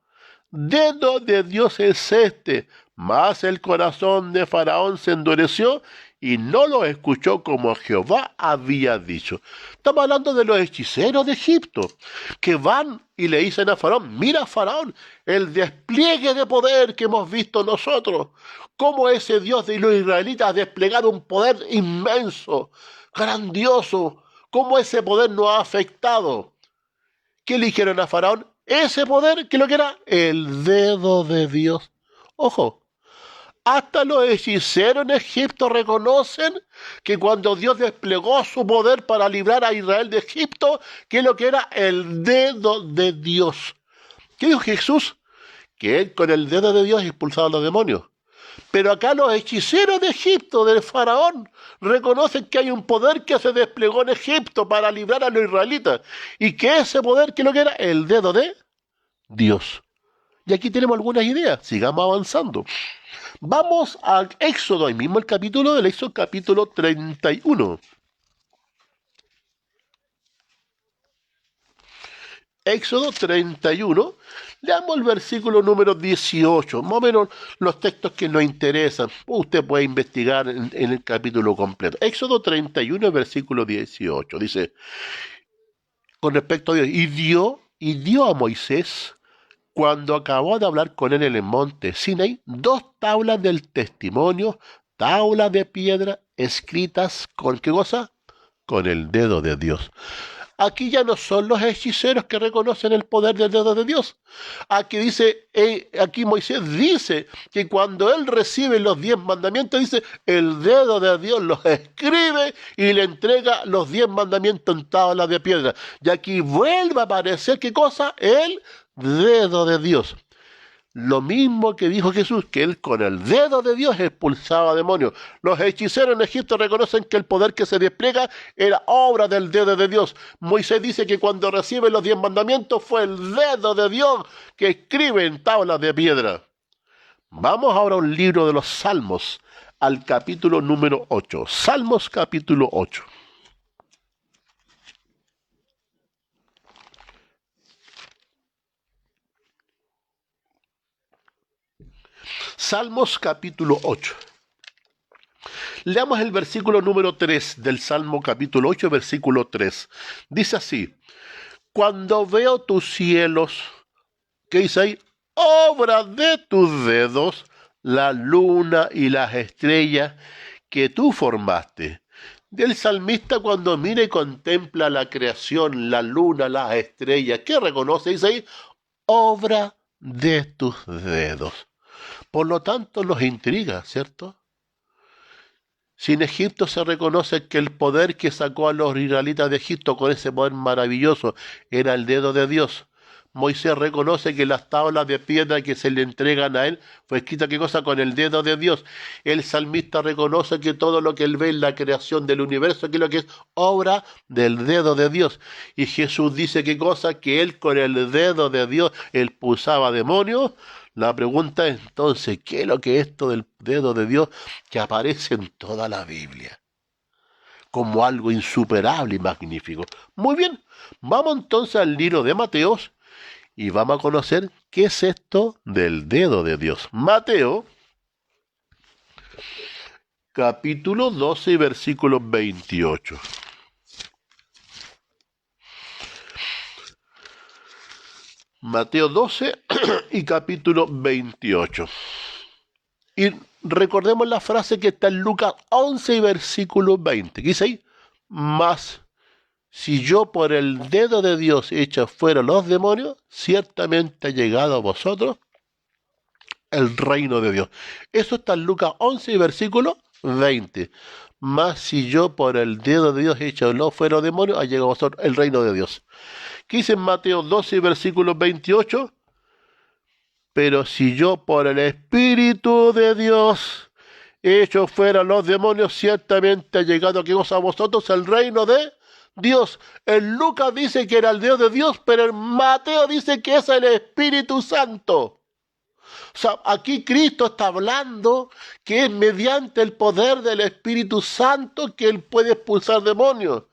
A: dedo de Dios es este, mas el corazón de Faraón se endureció y no lo escuchó como Jehová había dicho. Estamos hablando de los hechiceros de Egipto, que van y le dicen a Faraón, mira Faraón, el despliegue de poder que hemos visto nosotros, cómo ese Dios de los israelitas ha desplegado un poder inmenso, grandioso, cómo ese poder nos ha afectado. ¿Qué le dijeron a Faraón? Ese poder, que lo que era el dedo de Dios. Ojo, hasta los hechiceros en Egipto reconocen que cuando Dios desplegó su poder para librar a Israel de Egipto, que lo que era el dedo de Dios. ¿Qué dijo Jesús? Que él con el dedo de Dios expulsaba a los demonios. Pero acá los hechiceros de Egipto, del faraón, reconocen que hay un poder que se desplegó en Egipto para librar a los israelitas. Y que ese poder, que lo que era el dedo de Dios. Y aquí tenemos algunas ideas. Sigamos avanzando. Vamos a Éxodo, ahí mismo el capítulo del Éxodo, capítulo 31. Éxodo 31, leamos el versículo número 18, más o menos los textos que nos interesan. Usted puede investigar en el capítulo completo. Éxodo 31, versículo 18, dice, con respecto a Dios, y dio a Moisés, cuando acabó de hablar con él en el monte Sinaí, 2 tablas del testimonio, tablas de piedra, escritas con ¿qué cosa? Con el dedo de Dios. Aquí ya no son los hechiceros que reconocen el poder del dedo de Dios. Aquí dice, aquí Moisés dice que cuando él recibe los 10 mandamientos, dice, el dedo de Dios los escribe y le entrega los 10 mandamientos en tablas de piedra. Y aquí vuelve a aparecer, ¿qué cosa? El dedo de Dios. Lo mismo que dijo Jesús, que él con el dedo de Dios expulsaba demonios. Los hechiceros en Egipto reconocen que el poder que se despliega era obra del dedo de Dios. Moisés dice que cuando recibe los 10 mandamientos fue el dedo de Dios que escribe en tablas de piedra. Vamos ahora a un libro de los Salmos, al capítulo número 8. Salmos capítulo 8. Salmos capítulo 8. Leamos el versículo número 3 del Salmo capítulo 8, versículo 3. Dice así, cuando veo tus cielos, ¿qué dice ahí? Obra de tus dedos, la luna y las estrellas que tú formaste. Del salmista cuando mira y contempla la creación, la luna, las estrellas, ¿qué reconoce? Dice ahí, obra de tus dedos. Por lo tanto, los intriga, ¿cierto? Si en Egipto se reconoce que el poder que sacó a los israelitas de Egipto con ese poder maravilloso era el dedo de Dios, Moisés reconoce que las tablas de piedra que se le entregan a él fue escrita, ¿qué cosa? Con el dedo de Dios. El salmista reconoce que todo lo que él ve en la creación del universo, que es lo que es obra del dedo de Dios. Y Jesús dice, ¿qué cosa? Que él con el dedo de Dios expulsaba demonios. La pregunta es entonces, ¿qué es lo que es esto del dedo de Dios que aparece en toda la Biblia? Como algo insuperable y magnífico. Muy bien, vamos entonces al libro de Mateos y vamos a conocer qué es esto del dedo de Dios. Mateo, capítulo 12, versículo 28. Mateo 12 y capítulo 28. Y recordemos la frase que está en Lucas 11 y versículo 20. ¿Qué dice ahí? Mas si yo por el dedo de Dios echo fuera los demonios, ciertamente ha llegado a vosotros el reino de Dios. Eso está en Lucas 11 y versículo 20. Mas si yo por el dedo de Dios he hecho los fuera demonios, ha llegado a vosotros el reino de Dios. ¿Qué dice en Mateo 12 y versículo 28? Pero si yo por el Espíritu de Dios he hecho fuera los demonios, ciertamente ha llegado aquí a vosotros el reino de Dios. En Lucas dice que era el dedo de Dios, pero en Mateo dice que es el Espíritu Santo. O sea, aquí Cristo está hablando que es mediante el poder del Espíritu Santo que Él puede expulsar demonios.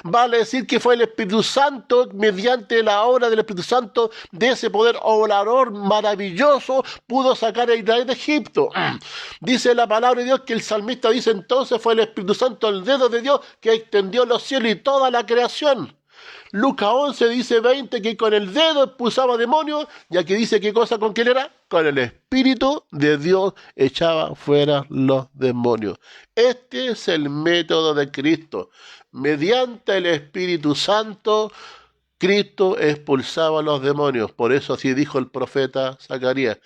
A: Vale decir que fue el Espíritu Santo, mediante la obra del Espíritu Santo, de ese poder obrador maravilloso, pudo sacar a Israel de Egipto. Dice la palabra de Dios que el salmista dice entonces fue el Espíritu Santo, el dedo de Dios, que extendió los cielos y toda la creación. Lucas 11 dice 20 que con el dedo expulsaba demonios, y aquí dice qué cosa con quién era, con el Espíritu de Dios echaba fuera los demonios. Este es el método de Cristo. Mediante el Espíritu Santo, Cristo expulsaba los demonios. Por eso así dijo el profeta Zacarías,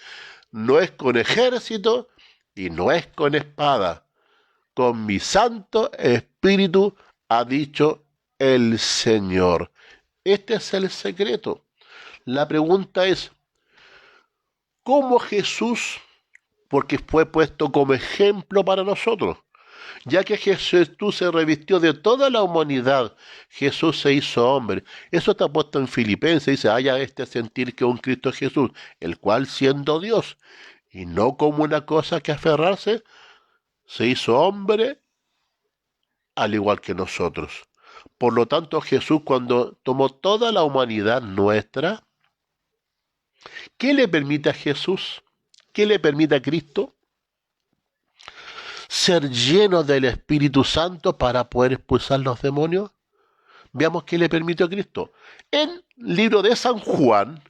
A: no es con ejército y no es con espada, con mi Santo Espíritu ha dicho el Señor. Este es el secreto. La pregunta es, ¿cómo Jesús, porque fue puesto como ejemplo para nosotros, ya que Jesús se revistió de toda la humanidad, Jesús se hizo hombre? Eso está puesto en Filipenses, dice, haya este sentir que un Cristo Jesús, el cual siendo Dios, y no como una cosa que aferrarse, se hizo hombre al igual que nosotros. Por lo tanto, Jesús, cuando tomó toda la humanidad nuestra, ¿qué le permite a Jesús? ¿Qué le permite a Cristo? Ser lleno del Espíritu Santo para poder expulsar los demonios. Veamos qué le permitió a Cristo. En el libro de San Juan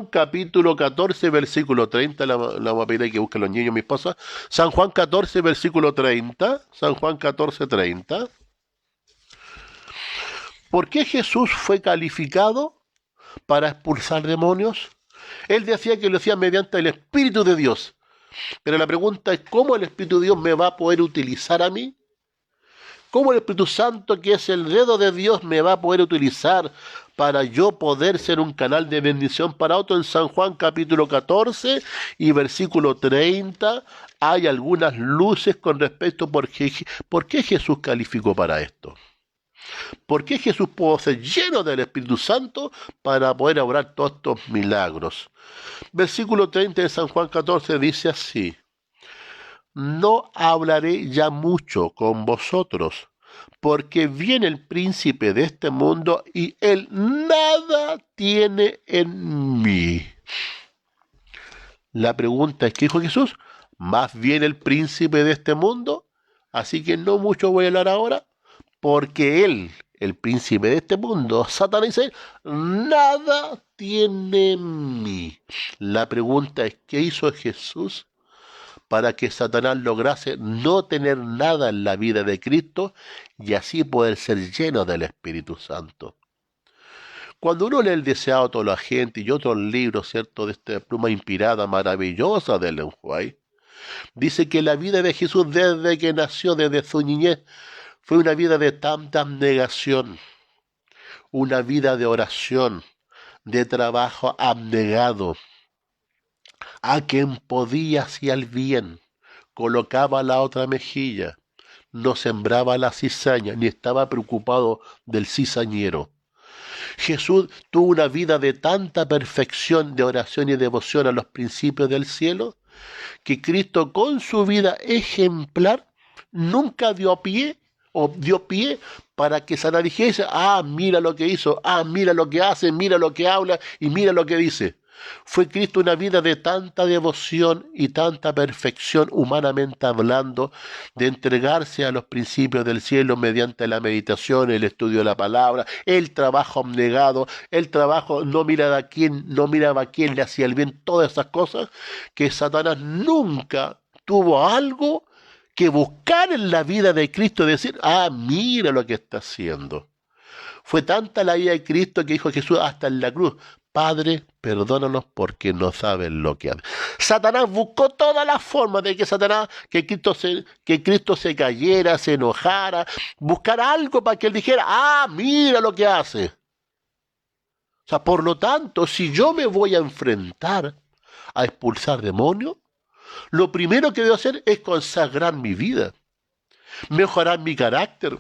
A: capítulo 14, versículo 30, la vamos a pedir que busquen los niños, mi esposa. San Juan 14, versículo 30. San Juan 14, 30. ¿Por qué Jesús fue calificado para expulsar demonios? Él decía que lo hacía mediante el Espíritu de Dios. Pero la pregunta es, ¿cómo el Espíritu de Dios me va a poder utilizar a mí? ¿Cómo el Espíritu Santo, que es el dedo de Dios, me va a poder utilizar para yo poder ser un canal de bendición para otro? En San Juan capítulo 14 y versículo 30 hay algunas luces con respecto a por qué Jesús calificó para esto. ¿Por qué Jesús pudo ser lleno del Espíritu Santo para poder obrar todos estos milagros? Versículo 30 de San Juan 14 dice así: no hablaré ya mucho con vosotros, porque viene el príncipe de este mundo y él nada tiene en mí. La pregunta es, ¿qué dijo Jesús? Más viene el príncipe de este mundo, así que no mucho voy a hablar ahora, porque él, el príncipe de este mundo, Satanás, dice, nada tiene en mí. La pregunta es, ¿qué hizo Jesús para que Satanás lograse no tener nada en la vida de Cristo y así poder ser lleno del Espíritu Santo? Cuando uno lee El deseado de toda la gente y otros libros, ¿cierto?, de esta pluma inspirada maravillosa de Ellen White, dice que la vida de Jesús desde que nació, desde su niñez, fue una vida de tanta abnegación, una vida de oración, de trabajo abnegado. A quien podía hacía el bien, colocaba la otra mejilla, no sembraba la cizaña, ni estaba preocupado del cizañero. Jesús tuvo una vida de tanta perfección de oración y devoción a los principios del cielo, que Cristo con su vida ejemplar nunca dio pie para que Satanás dijese, mira lo que hizo, mira lo que hace, mira lo que habla y mira lo que dice. Fue Cristo una vida de tanta devoción y tanta perfección humanamente hablando, de entregarse a los principios del cielo mediante la meditación, el estudio de la palabra, el trabajo abnegado, el trabajo no miraba a quién le hacía el bien, todas esas cosas, que Satanás nunca tuvo algo que buscar en la vida de Cristo y decir, mira lo que está haciendo. Fue tanta la vida de Cristo que dijo Jesús hasta en la cruz, Padre, perdónanos porque no saben lo que hacen. Satanás buscó todas las formas de que Cristo se cayera, se enojara, buscara algo para que él dijera, mira lo que hace. O sea, por lo tanto, si yo me voy a enfrentar a expulsar demonios, lo primero que debo hacer es consagrar mi vida, mejorar mi carácter,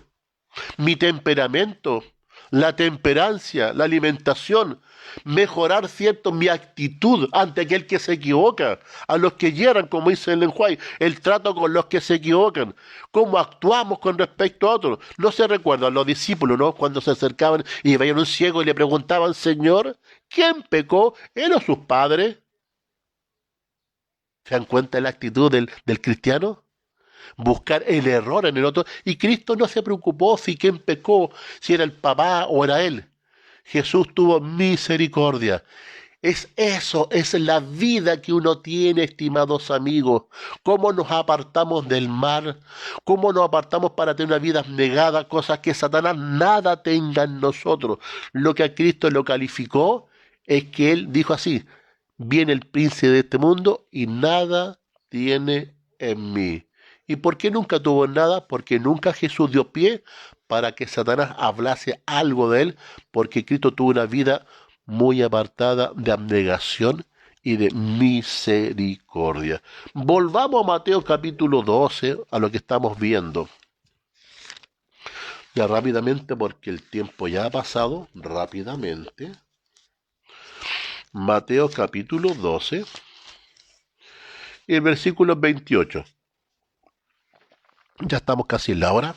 A: mi temperamento, la temperancia, la alimentación, mejorar, ¿cierto?, mi actitud ante aquel que se equivoca, a los que hieran, como dice el lenguaje, el trato con los que se equivocan, cómo actuamos con respecto a otros. No se recuerdan los discípulos, ¿no?, cuando se acercaban y veían un ciego y le preguntaban, Señor, ¿quién pecó? ¿Él o sus padres? ¿Se dan cuenta de la actitud del cristiano? Buscar el error en el otro. Y Cristo no se preocupó si quién pecó, si era el papá o era él. Jesús tuvo misericordia. Es eso, es la vida que uno tiene, estimados amigos. Cómo nos apartamos del mal, cómo nos apartamos para tener una vida negada, cosas que Satanás nada tenga en nosotros. Lo que a Cristo lo calificó es que él dijo así, viene el príncipe de este mundo y nada tiene en mí. ¿Y por qué nunca tuvo nada? Porque nunca Jesús dio pie para que Satanás hablase algo de él, porque Cristo tuvo una vida muy apartada de abnegación y de misericordia. Volvamos a Mateo capítulo 12, a lo que estamos viendo. Ya rápidamente, porque el tiempo ya ha pasado, rápidamente. Mateo capítulo 12 y el versículo 28. Ya estamos casi en la hora.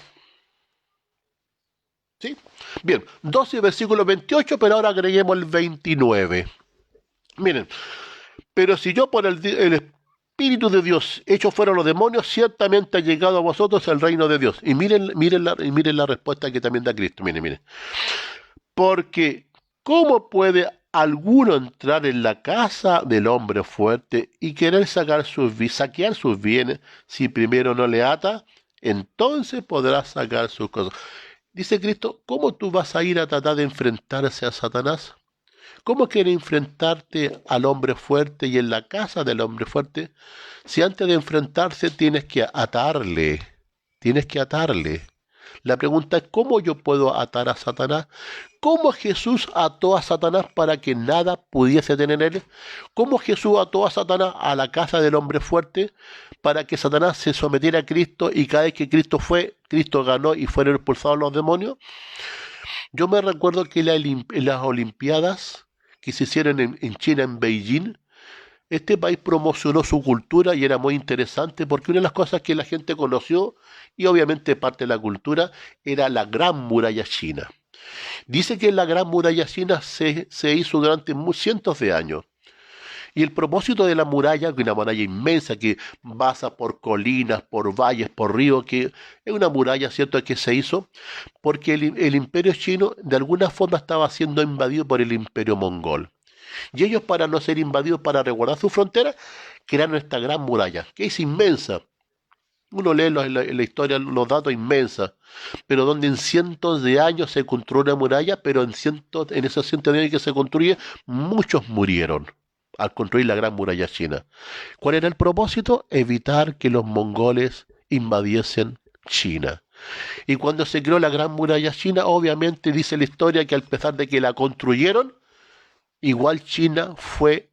A: ¿Sí? Bien, 12 versículo 28, pero ahora agreguemos el 29. Miren, pero si yo por el Espíritu de Dios hecho fuera los demonios, ciertamente ha llegado a vosotros el reino de Dios. Y miren la respuesta que también da Cristo. Miren. Porque, ¿cómo puede alguno entrar en la casa del hombre fuerte y querer saquear sus bienes si primero no le ata? Entonces podrá sacar sus cosas. Dice Cristo, ¿cómo tú vas a ir a tratar de enfrentarse a Satanás? ¿Cómo quieres enfrentarte al hombre fuerte y en la casa del hombre fuerte? Si antes de enfrentarse tienes que atarle. La pregunta es, ¿cómo yo puedo atar a Satanás? ¿Cómo Jesús ató a Satanás para que nada pudiese tener él? ¿Cómo Jesús ató a Satanás a la casa del hombre fuerte para que Satanás se sometiera a Cristo y cada vez que Cristo ganó y fueron expulsados los demonios? Yo me recuerdo que en las Olimpiadas que se hicieron en China, en Beijing, este país promocionó su cultura y era muy interesante porque una de las cosas que la gente conoció, y obviamente parte de la cultura, era la Gran Muralla China. Dice que la Gran Muralla China se hizo durante cientos de años. Y el propósito de la muralla, que es una muralla inmensa que pasa por colinas, por valles, por ríos, que es una muralla, ¿cierto?, que se hizo porque el imperio chino de alguna forma estaba siendo invadido por el imperio mongol. Y ellos, para no ser invadidos, para resguardar su frontera, crearon esta gran muralla, que es inmensa. Uno lee en la historia los datos inmensa, pero donde en cientos de años se construyó una muralla, pero en esos cientos de años que se construye, muchos murieron al construir la gran muralla china. ¿Cuál era el propósito? Evitar que los mongoles invadiesen China. Y cuando se creó la gran muralla china, obviamente dice la historia que a pesar de que la construyeron, igual China fue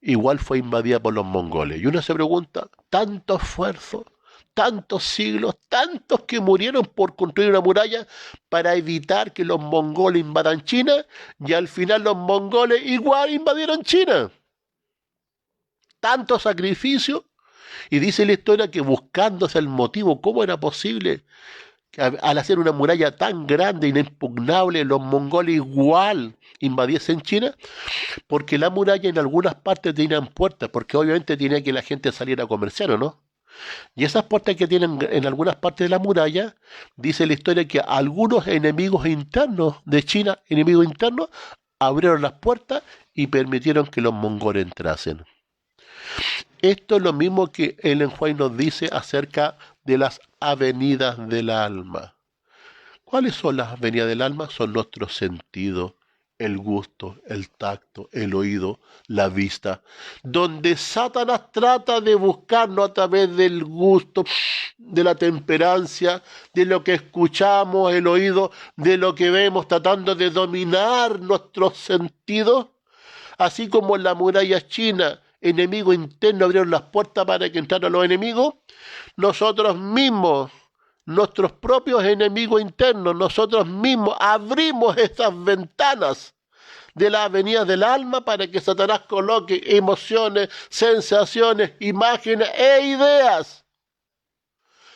A: invadida por los mongoles. Y uno se pregunta, tanto esfuerzo, tantos siglos, tantos que murieron por construir una muralla para evitar que los mongoles invadan China, y al final los mongoles igual invadieron China. Tanto sacrificio, y dice la historia que buscándose el motivo, ¿cómo era posible que al hacer una muralla tan grande, inexpugnable, los mongoles igual invadiesen China? Porque la muralla en algunas partes tenían puertas, porque obviamente tenía que la gente salir a comerciar, ¿o no? Y esas puertas que tienen en algunas partes de la muralla, dice la historia que algunos enemigos internos de China, enemigos internos, abrieron las puertas y permitieron que los mongoles entrasen. Esto es lo mismo que Ellen White nos dice acerca de las avenidas del alma. ¿Cuáles son las avenidas del alma? Son nuestros sentidos el gusto, el tacto, el oído, la vista, donde Satanás trata de buscarnos a través del gusto, de la temperancia, de lo que escuchamos, el oído, de lo que vemos, tratando de dominar nuestros sentidos, así como en la muralla china, enemigo interno abrieron las puertas para que entraran los enemigos, nosotros mismos, nuestros propios enemigos internos, nosotros mismos abrimos esas ventanas de las avenidas del alma para que Satanás coloque emociones, sensaciones, imágenes e ideas.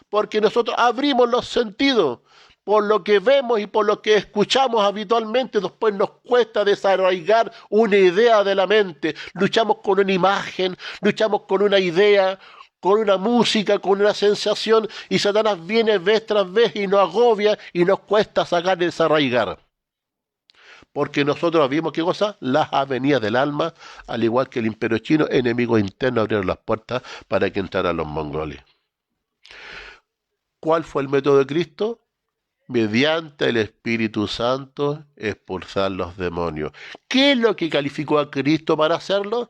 A: Porque nosotros abrimos los sentidos por lo que vemos y por lo que escuchamos habitualmente. Después nos cuesta desarraigar una idea de la mente. Luchamos con una imagen, luchamos con una idea, con una música, con una sensación, y Satanás viene vez tras vez y nos agobia y nos cuesta sacar y desarraigar. Porque nosotros vimos, ¿qué cosa? Las avenidas del alma, al igual que el imperio chino, enemigos internos abrieron las puertas para que entraran los mongoles. ¿Cuál fue el método de Cristo? Mediante el Espíritu Santo expulsar los demonios. ¿Qué es lo que calificó a Cristo para hacerlo?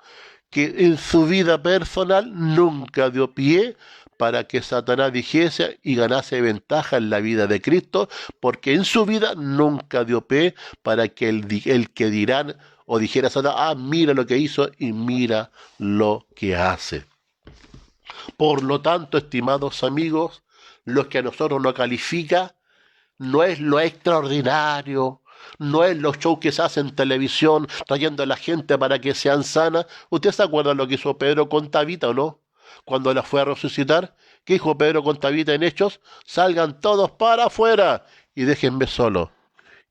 A: Que en su vida personal nunca dio pie para que Satanás dijese y ganase ventaja en la vida de Cristo, porque en su vida nunca dio pie para que el que dirán o dijera a Satanás, mira lo que hizo y mira lo que hace. Por lo tanto, estimados amigos, lo que a nosotros nos califica no es lo extraordinario, no es los shows que se hacen en televisión trayendo a la gente para que sean sanas. ¿Usted se acuerda lo que hizo Pedro con Tabita o no? Cuando la fue a resucitar, ¿qué dijo Pedro con Tabita en Hechos? Salgan todos para afuera y déjenme solo.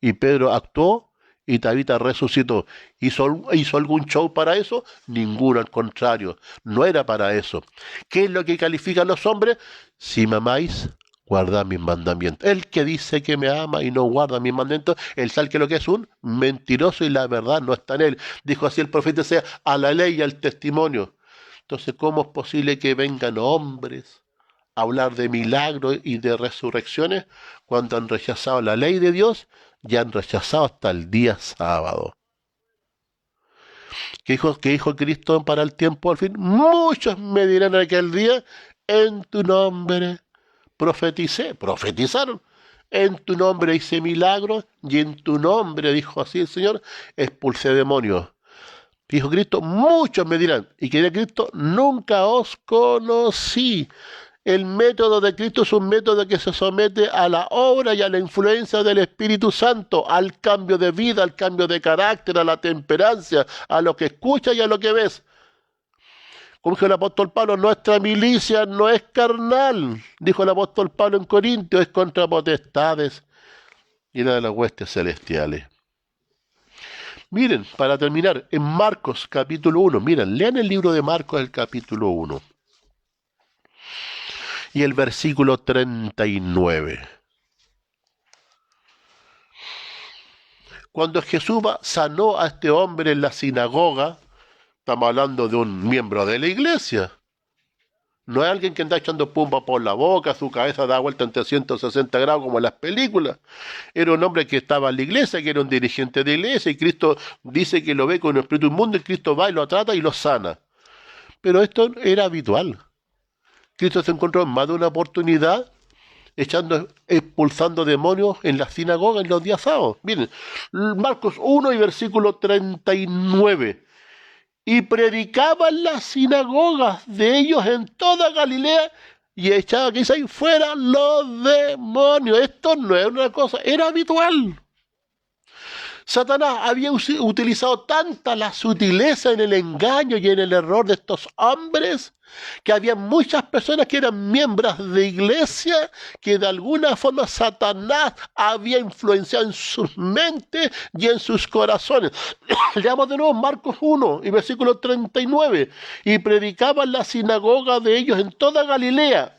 A: Y Pedro actuó y Tabita resucitó. ¿Hizo algún show para eso? Ninguno, al contrario, no era para eso. ¿Qué es lo que califican los hombres? Si me amáis, guarda mis mandamientos. El que dice que me ama y no guarda mis mandamientos, el tal que lo que es un mentiroso y la verdad no está en él. Dijo así el profeta, sea a la ley y al testimonio. Entonces, ¿cómo es posible que vengan hombres a hablar de milagros y de resurrecciones cuando han rechazado la ley de Dios y han rechazado hasta el día sábado? ¿Qué dijo Cristo para el tiempo al fin? Muchos me dirán en aquel día, en tu nombre profetizaron, en tu nombre hice milagros y en tu nombre, dijo así el Señor, expulsé demonios. Dijo Cristo, muchos me dirán, y que de Cristo nunca os conocí. El método de Cristo es un método que se somete a la obra y a la influencia del Espíritu Santo, al cambio de vida, al cambio de carácter, a la temperancia, a lo que escuchas y a lo que ves. Como dijo el apóstol Pablo, nuestra milicia no es carnal, dijo el apóstol Pablo en Corintios, es contra potestades y la de las huestes celestiales. Miren, para terminar, en Marcos capítulo 1, miren, lean el libro de Marcos, el capítulo 1. Y el versículo 39. Cuando Jesús sanó a este hombre en la sinagoga, estamos hablando de un miembro de la iglesia. No es alguien que anda echando pumba por la boca, su cabeza da vuelta en 360 grados como en las películas. Era un hombre que estaba en la iglesia, que era un dirigente de iglesia, y Cristo dice que lo ve con un espíritu inmundo, y Cristo va y lo trata y lo sana. Pero esto era habitual. Cristo se encontró en más de una oportunidad expulsando demonios en la sinagoga en los días sábados. Miren, Marcos 1 y versículo 39. Y predicaba en las sinagogas de ellos en toda Galilea y echaba quizá ahí fuera los demonios. Esto no era una cosa, era habitual. Satanás había utilizado tanta la sutileza en el engaño y en el error de estos hombres que había muchas personas que eran miembros de iglesia que de alguna forma Satanás había influenciado en sus mentes y en sus corazones. Leamos de nuevo Marcos 1 y versículo 39. Y predicaba en la sinagoga de ellos en toda Galilea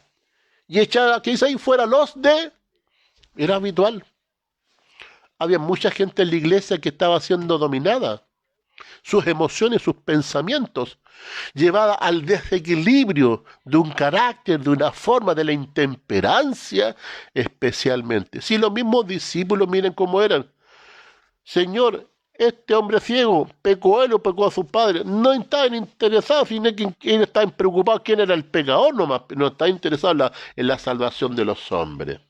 A: y echaba quizá ahí fuera los de... Era habitual. Había mucha gente en la iglesia que estaba siendo dominada. Sus emociones, sus pensamientos, llevada al desequilibrio de un carácter, de una forma, de la intemperancia especialmente. Si los mismos discípulos, miren cómo eran. Señor, este hombre ciego, pecó él o pecó a sus padres. No estaban interesados, sino que ellos estaban preocupados quién era el pecador nomás, no estaban interesados en la salvación de los hombres.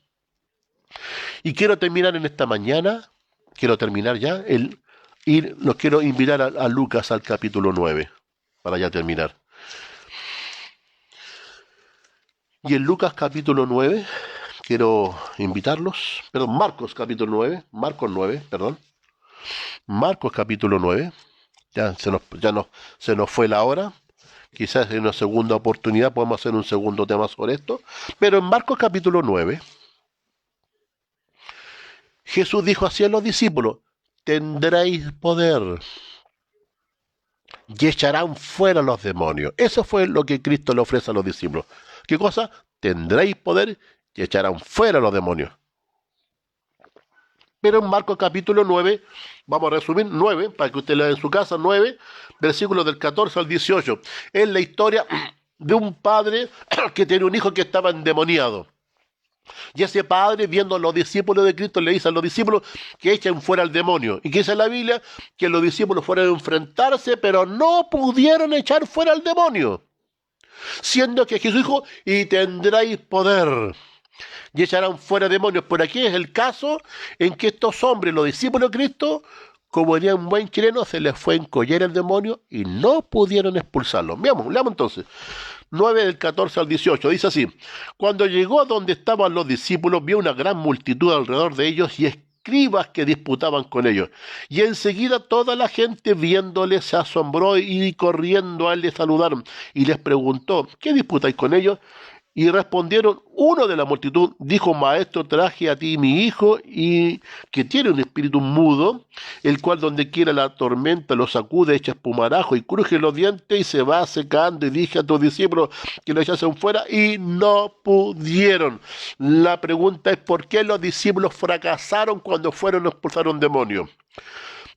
A: Y quiero terminar en esta mañana, quiero terminar ya, y los quiero invitar a Lucas al capítulo 9, para ya terminar. Y en Lucas capítulo 9, quiero invitarlos, perdón, Marcos capítulo 9, Marcos 9, perdón, Marcos capítulo 9, se nos fue la hora, quizás en una segunda oportunidad podemos hacer un segundo tema sobre esto, pero en Marcos capítulo 9, Jesús dijo así a los discípulos, tendréis poder y echarán fuera los demonios. Eso fue lo que Cristo le ofrece a los discípulos. ¿Qué cosa? Tendréis poder y echarán fuera los demonios. Pero en Marcos capítulo 9, vamos a resumir 9, para que usted lea en su casa, 9, versículos del 14 al 18. Es la historia de un padre que tiene un hijo que estaba endemoniado. Y ese padre, viendo a los discípulos de Cristo, le dice a los discípulos que echen fuera al demonio. ¿Y qué dice la Biblia? Que los discípulos fueron a enfrentarse, pero no pudieron echar fuera al demonio. Siendo que Jesús dijo, y tendréis poder, y echarán fuera demonios. Por aquí es el caso en que estos hombres, los discípulos de Cristo, como diría un buen chileno, se les fue a encollar el demonio y no pudieron expulsarlo. Veamos entonces. 9 del 14 al 18, dice así, cuando llegó a donde estaban los discípulos, vio una gran multitud alrededor de ellos y escribas que disputaban con ellos. Y enseguida toda la gente viéndole se asombró y corriendo a él le saludaron. Y les preguntó, ¿qué disputáis con ellos? Y respondieron, uno de la multitud dijo, maestro, traje a ti mi hijo, y que tiene un espíritu mudo, el cual donde quiera la tormenta lo sacude, echa espumarajo y cruje los dientes y se va secando. Y dije a tus discípulos que lo echasen fuera y no pudieron. La pregunta es, ¿por qué los discípulos fracasaron cuando fueron a expulsar un demonio?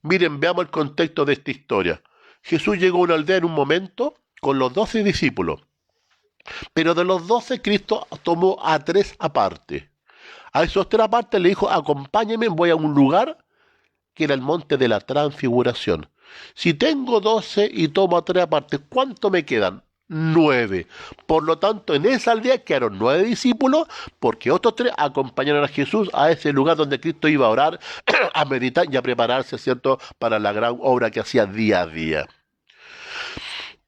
A: Miren, veamos el contexto de esta historia. Jesús llegó a una aldea en un momento con los 12 discípulos. Pero de los 12, Cristo tomó a 3 aparte. A esos 3 aparte le dijo, acompáñenme, voy a un lugar que era el monte de la transfiguración. Si tengo 12 y tomo a 3 aparte, ¿cuánto me quedan? 9. Por lo tanto, en esa aldea quedaron 9 discípulos, porque otros 3 acompañaron a Jesús a ese lugar donde Cristo iba a orar, a meditar y a prepararse, ¿cierto?, para la gran obra que hacía día a día.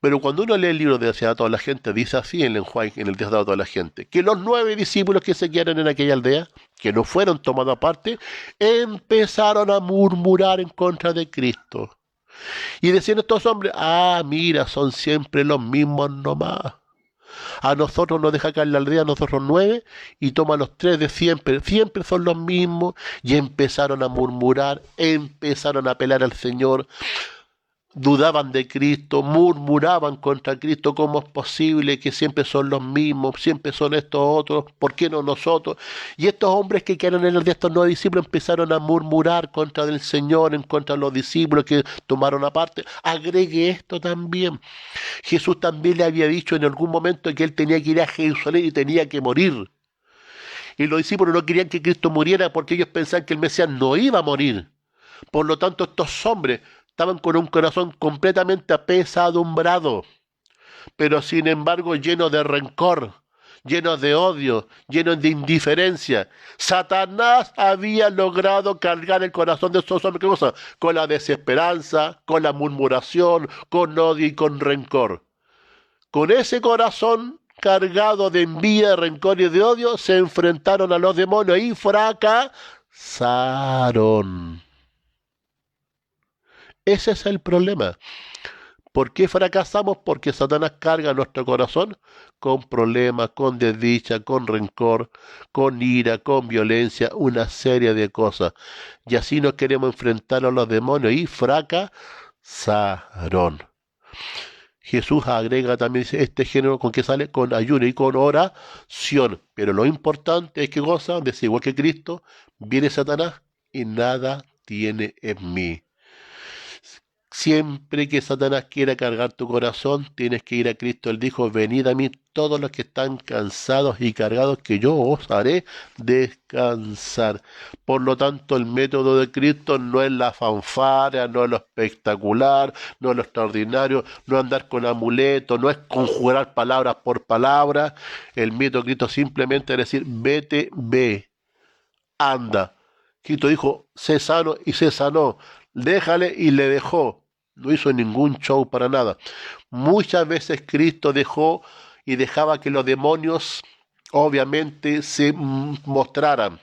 A: Pero cuando uno lee el libro de Deseado a toda la gente, dice así en el Deseado a toda la gente, que los 9 discípulos que se quedaron en aquella aldea, que no fueron tomados aparte, empezaron a murmurar en contra de Cristo. Y decían estos hombres, mira, son siempre los mismos nomás. A nosotros nos deja caer la aldea, a nosotros 9, y toma los 3 de siempre son los mismos, y empezaron a murmurar, empezaron a apelar al Señor. Dudaban de Cristo, murmuraban contra Cristo, ¿cómo es posible que siempre son los mismos, siempre son estos otros, ¿por qué no nosotros? Y estos hombres que quedaron en el de estos 9 discípulos empezaron a murmurar contra el Señor, en contra de los discípulos que tomaron aparte. Agregue esto también. Jesús también le había dicho en algún momento que él tenía que ir a Jerusalén y tenía que morir. Y los discípulos no querían que Cristo muriera porque ellos pensaban que el Mesías no iba a morir. Por lo tanto, estos hombres estaban con un corazón completamente apesadumbrado, pero sin embargo llenos de rencor, llenos de odio, llenos de indiferencia. Satanás había logrado cargar el corazón de estos hombres, ¿qué cosa? Con la desesperanza, con la murmuración, con odio y con rencor. Con ese corazón cargado de envidia, de rencor y de odio, se enfrentaron a los demonios y fracasaron. Ese es el problema. ¿Por qué fracasamos? Porque Satanás carga nuestro corazón con problemas, con desdicha, con rencor, con ira, con violencia, una serie de cosas. Y así nos queremos enfrentar a los demonios y fracasaron. Jesús agrega también, dice, este género con que sale con ayuno y con oración. Pero lo importante es que goza, de igual que Cristo, viene Satanás y nada tiene en mí. Siempre que Satanás quiera cargar tu corazón, tienes que ir a Cristo. Él dijo, venid a mí todos los que están cansados y cargados, que yo os haré descansar. Por lo tanto, el método de Cristo no es la fanfarria, no es lo espectacular, no es lo extraordinario, no es andar con amuletos, no es conjurar palabras por palabras. El método de Cristo simplemente es decir, vete, ve, anda. Cristo dijo, sé sano y se sanó. Déjale y le dejó. No hizo ningún show para nada. Muchas veces Cristo dejó y dejaba que los demonios obviamente se mostraran.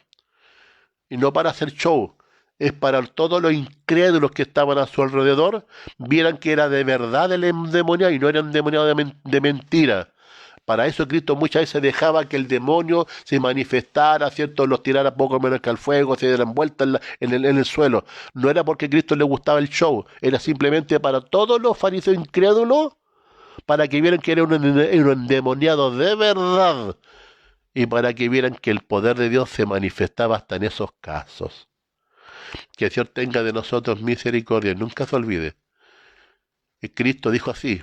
A: Y no para hacer show. Es para todos los incrédulos que estaban a su alrededor, vieran que era de verdad el endemoniado y no era endemoniado de mentira. Para eso Cristo muchas veces dejaba que el demonio se manifestara, ¿cierto? Los tirara poco menos que al fuego, se dieran vueltas en el suelo. No era porque a Cristo le gustaba el show, era simplemente para todos los fariseos incrédulos, para que vieran que era un endemoniado de verdad y para que vieran que el poder de Dios se manifestaba hasta en esos casos. Que el Señor tenga de nosotros misericordia, nunca se olvide. Y Cristo dijo así,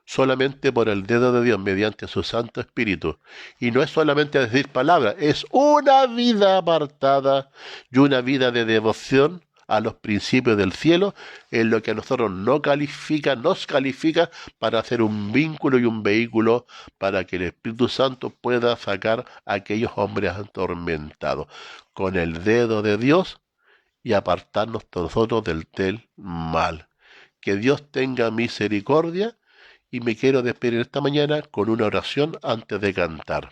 A: solamente por el dedo de Dios mediante su Santo Espíritu. Y no es solamente decir palabras, es una vida apartada y una vida de devoción a los principios del cielo, en lo que a nosotros nos califica para hacer un vínculo y un vehículo para que el Espíritu Santo pueda sacar a aquellos hombres atormentados con el dedo de Dios y apartarnos nosotros del mal. Que Dios tenga misericordia. Y me quiero despedir esta mañana con una oración antes de cantar.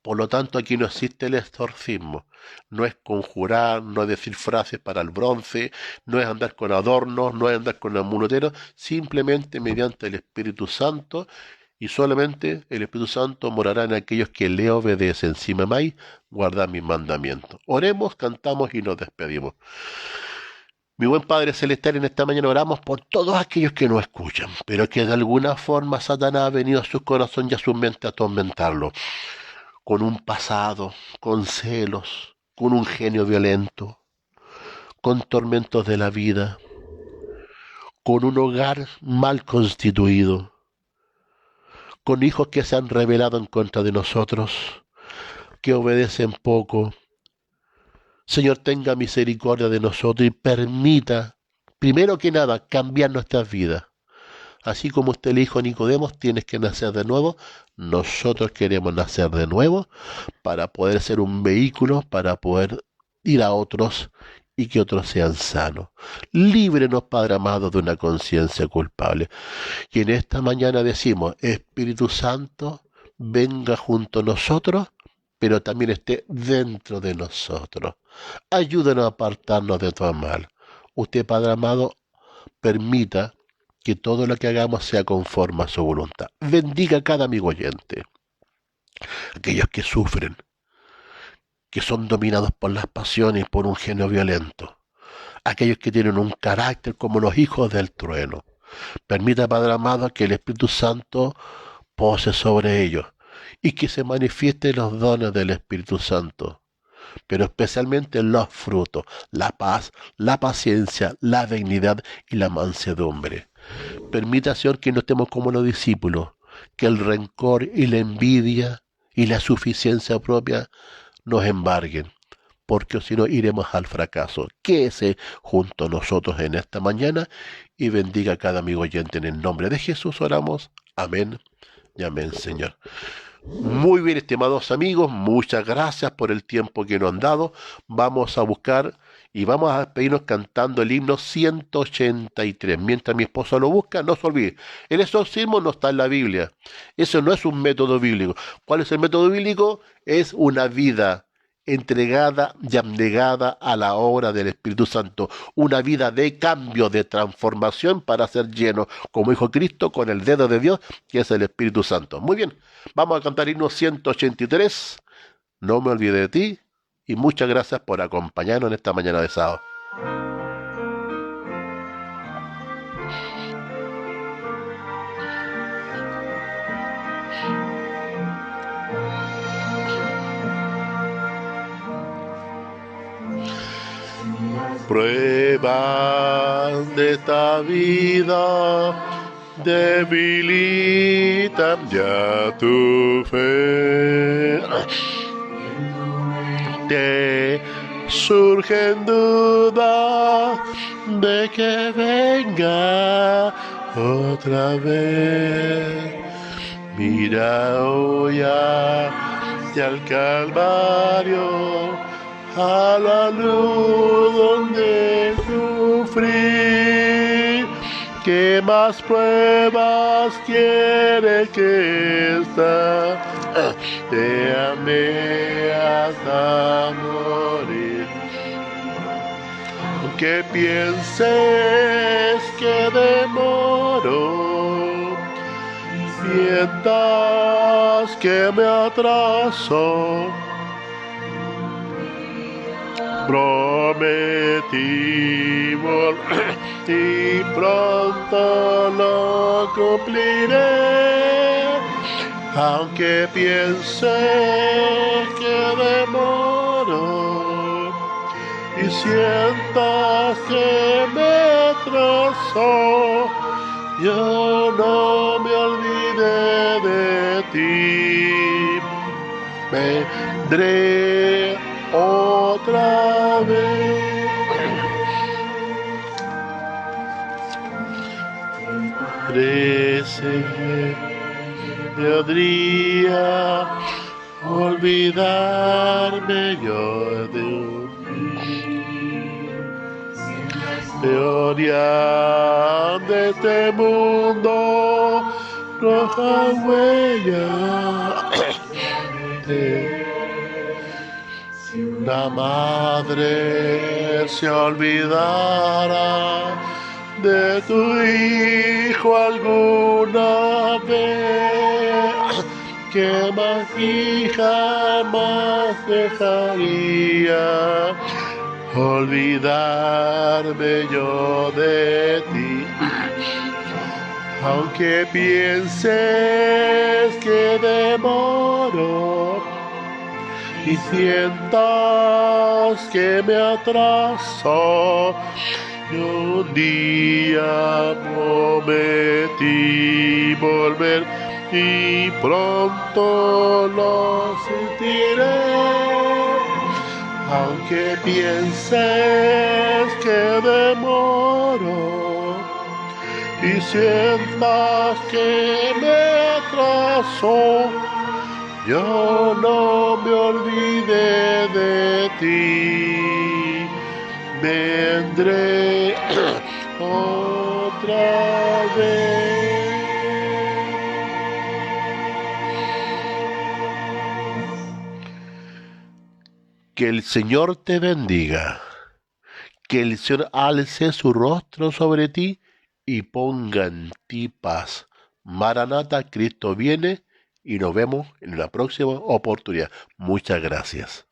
A: Por lo tanto, aquí no existe el exorcismo. No es conjurar, no es decir frases para el bronce, no es andar con adornos, no es andar con amuleteros, simplemente mediante el Espíritu Santo, y solamente el Espíritu Santo morará en aquellos que le obedecen. Encima más, guardad mis mandamientos. Oremos, cantamos y nos despedimos. Mi buen Padre Celestial, en esta mañana oramos por todos aquellos que no escuchan, pero que de alguna forma Satanás ha venido a su corazón y a su mente a atormentarlo, con un pasado, con celos, con un genio violento, con tormentos de la vida, con un hogar mal constituido, con hijos que se han rebelado en contra de nosotros, que obedecen poco. Señor, tenga misericordia de nosotros y permita, primero que nada, cambiar nuestras vidas. Así como usted le dijo a Nicodemo, tienes que nacer de nuevo. Nosotros queremos nacer de nuevo para poder ser un vehículo, para poder ir a otros y que otros sean sanos. Líbrenos, Padre amado, de una conciencia culpable. Y en esta mañana decimos, Espíritu Santo, venga junto a nosotros, pero también esté dentro de nosotros. Ayúdenos a apartarnos de todo mal. Usted, Padre amado, permita que todo lo que hagamos sea conforme a su voluntad. Bendiga a cada amigo oyente, aquellos que sufren, que son dominados por las pasiones y por un genio violento, aquellos que tienen un carácter como los hijos del trueno. Permita, Padre amado, que el Espíritu Santo pose sobre ellos y que se manifiesten los dones del Espíritu Santo, pero especialmente los frutos, la paz, la paciencia, la dignidad y la mansedumbre. Permita, Señor, que no estemos como los discípulos, que el rencor y la envidia y la suficiencia propia nos embarguen, porque si no iremos al fracaso. Quédese junto a nosotros en esta mañana y bendiga a cada amigo oyente. En el nombre de Jesús oramos. Amén y amén, Señor. Muy bien, estimados amigos, muchas gracias por el tiempo que nos han dado. Vamos a buscar y vamos a despedirnos cantando el himno 183. Mientras mi esposa lo busca, no se olvide, el exorcismo no está en la Biblia. Eso no es un método bíblico. ¿Cuál es el método bíblico? Es una vida entregada y abnegada a la obra del Espíritu Santo, una vida de cambio, de transformación para ser lleno, como dijo Cristo, con el dedo de Dios, que es el Espíritu Santo. Muy bien, vamos a cantar himno 183, no me olvide de ti, y muchas gracias por acompañarnos en esta mañana de sábado. pruebas de esta vida debilitan ya tu fe. Te surgen dudas de que venga otra vez. Mira hoy hacia el Calvario, a la luz donde sufrí. ¿Qué más pruebas quiere que esta? Te amé hasta morir. Aunque pienses que demoro, sientas que me atraso, prometí volver y pronto lo cumpliré. Aunque pienses que demoro y sientas que me atraso, yo no me olvidé de ti. Vendré otra vez. Podría olvidarme yo de teoría de este mundo, roja huella. Si una madre se olvidara de tu hijo alguna vez, que más hija más dejaría olvidarme yo de ti. Aunque pienses que demoro y sientas que me atraso, yo un día prometí volver y pronto lo sentiré. Aunque pienses que demoro y sientas que me atraso, yo no me olvidé de ti. Vendré otra vez. Que el Señor te bendiga, que el Señor alce su rostro sobre ti y ponga en ti paz. Maranata, Cristo viene y nos vemos en la próxima oportunidad. Muchas gracias.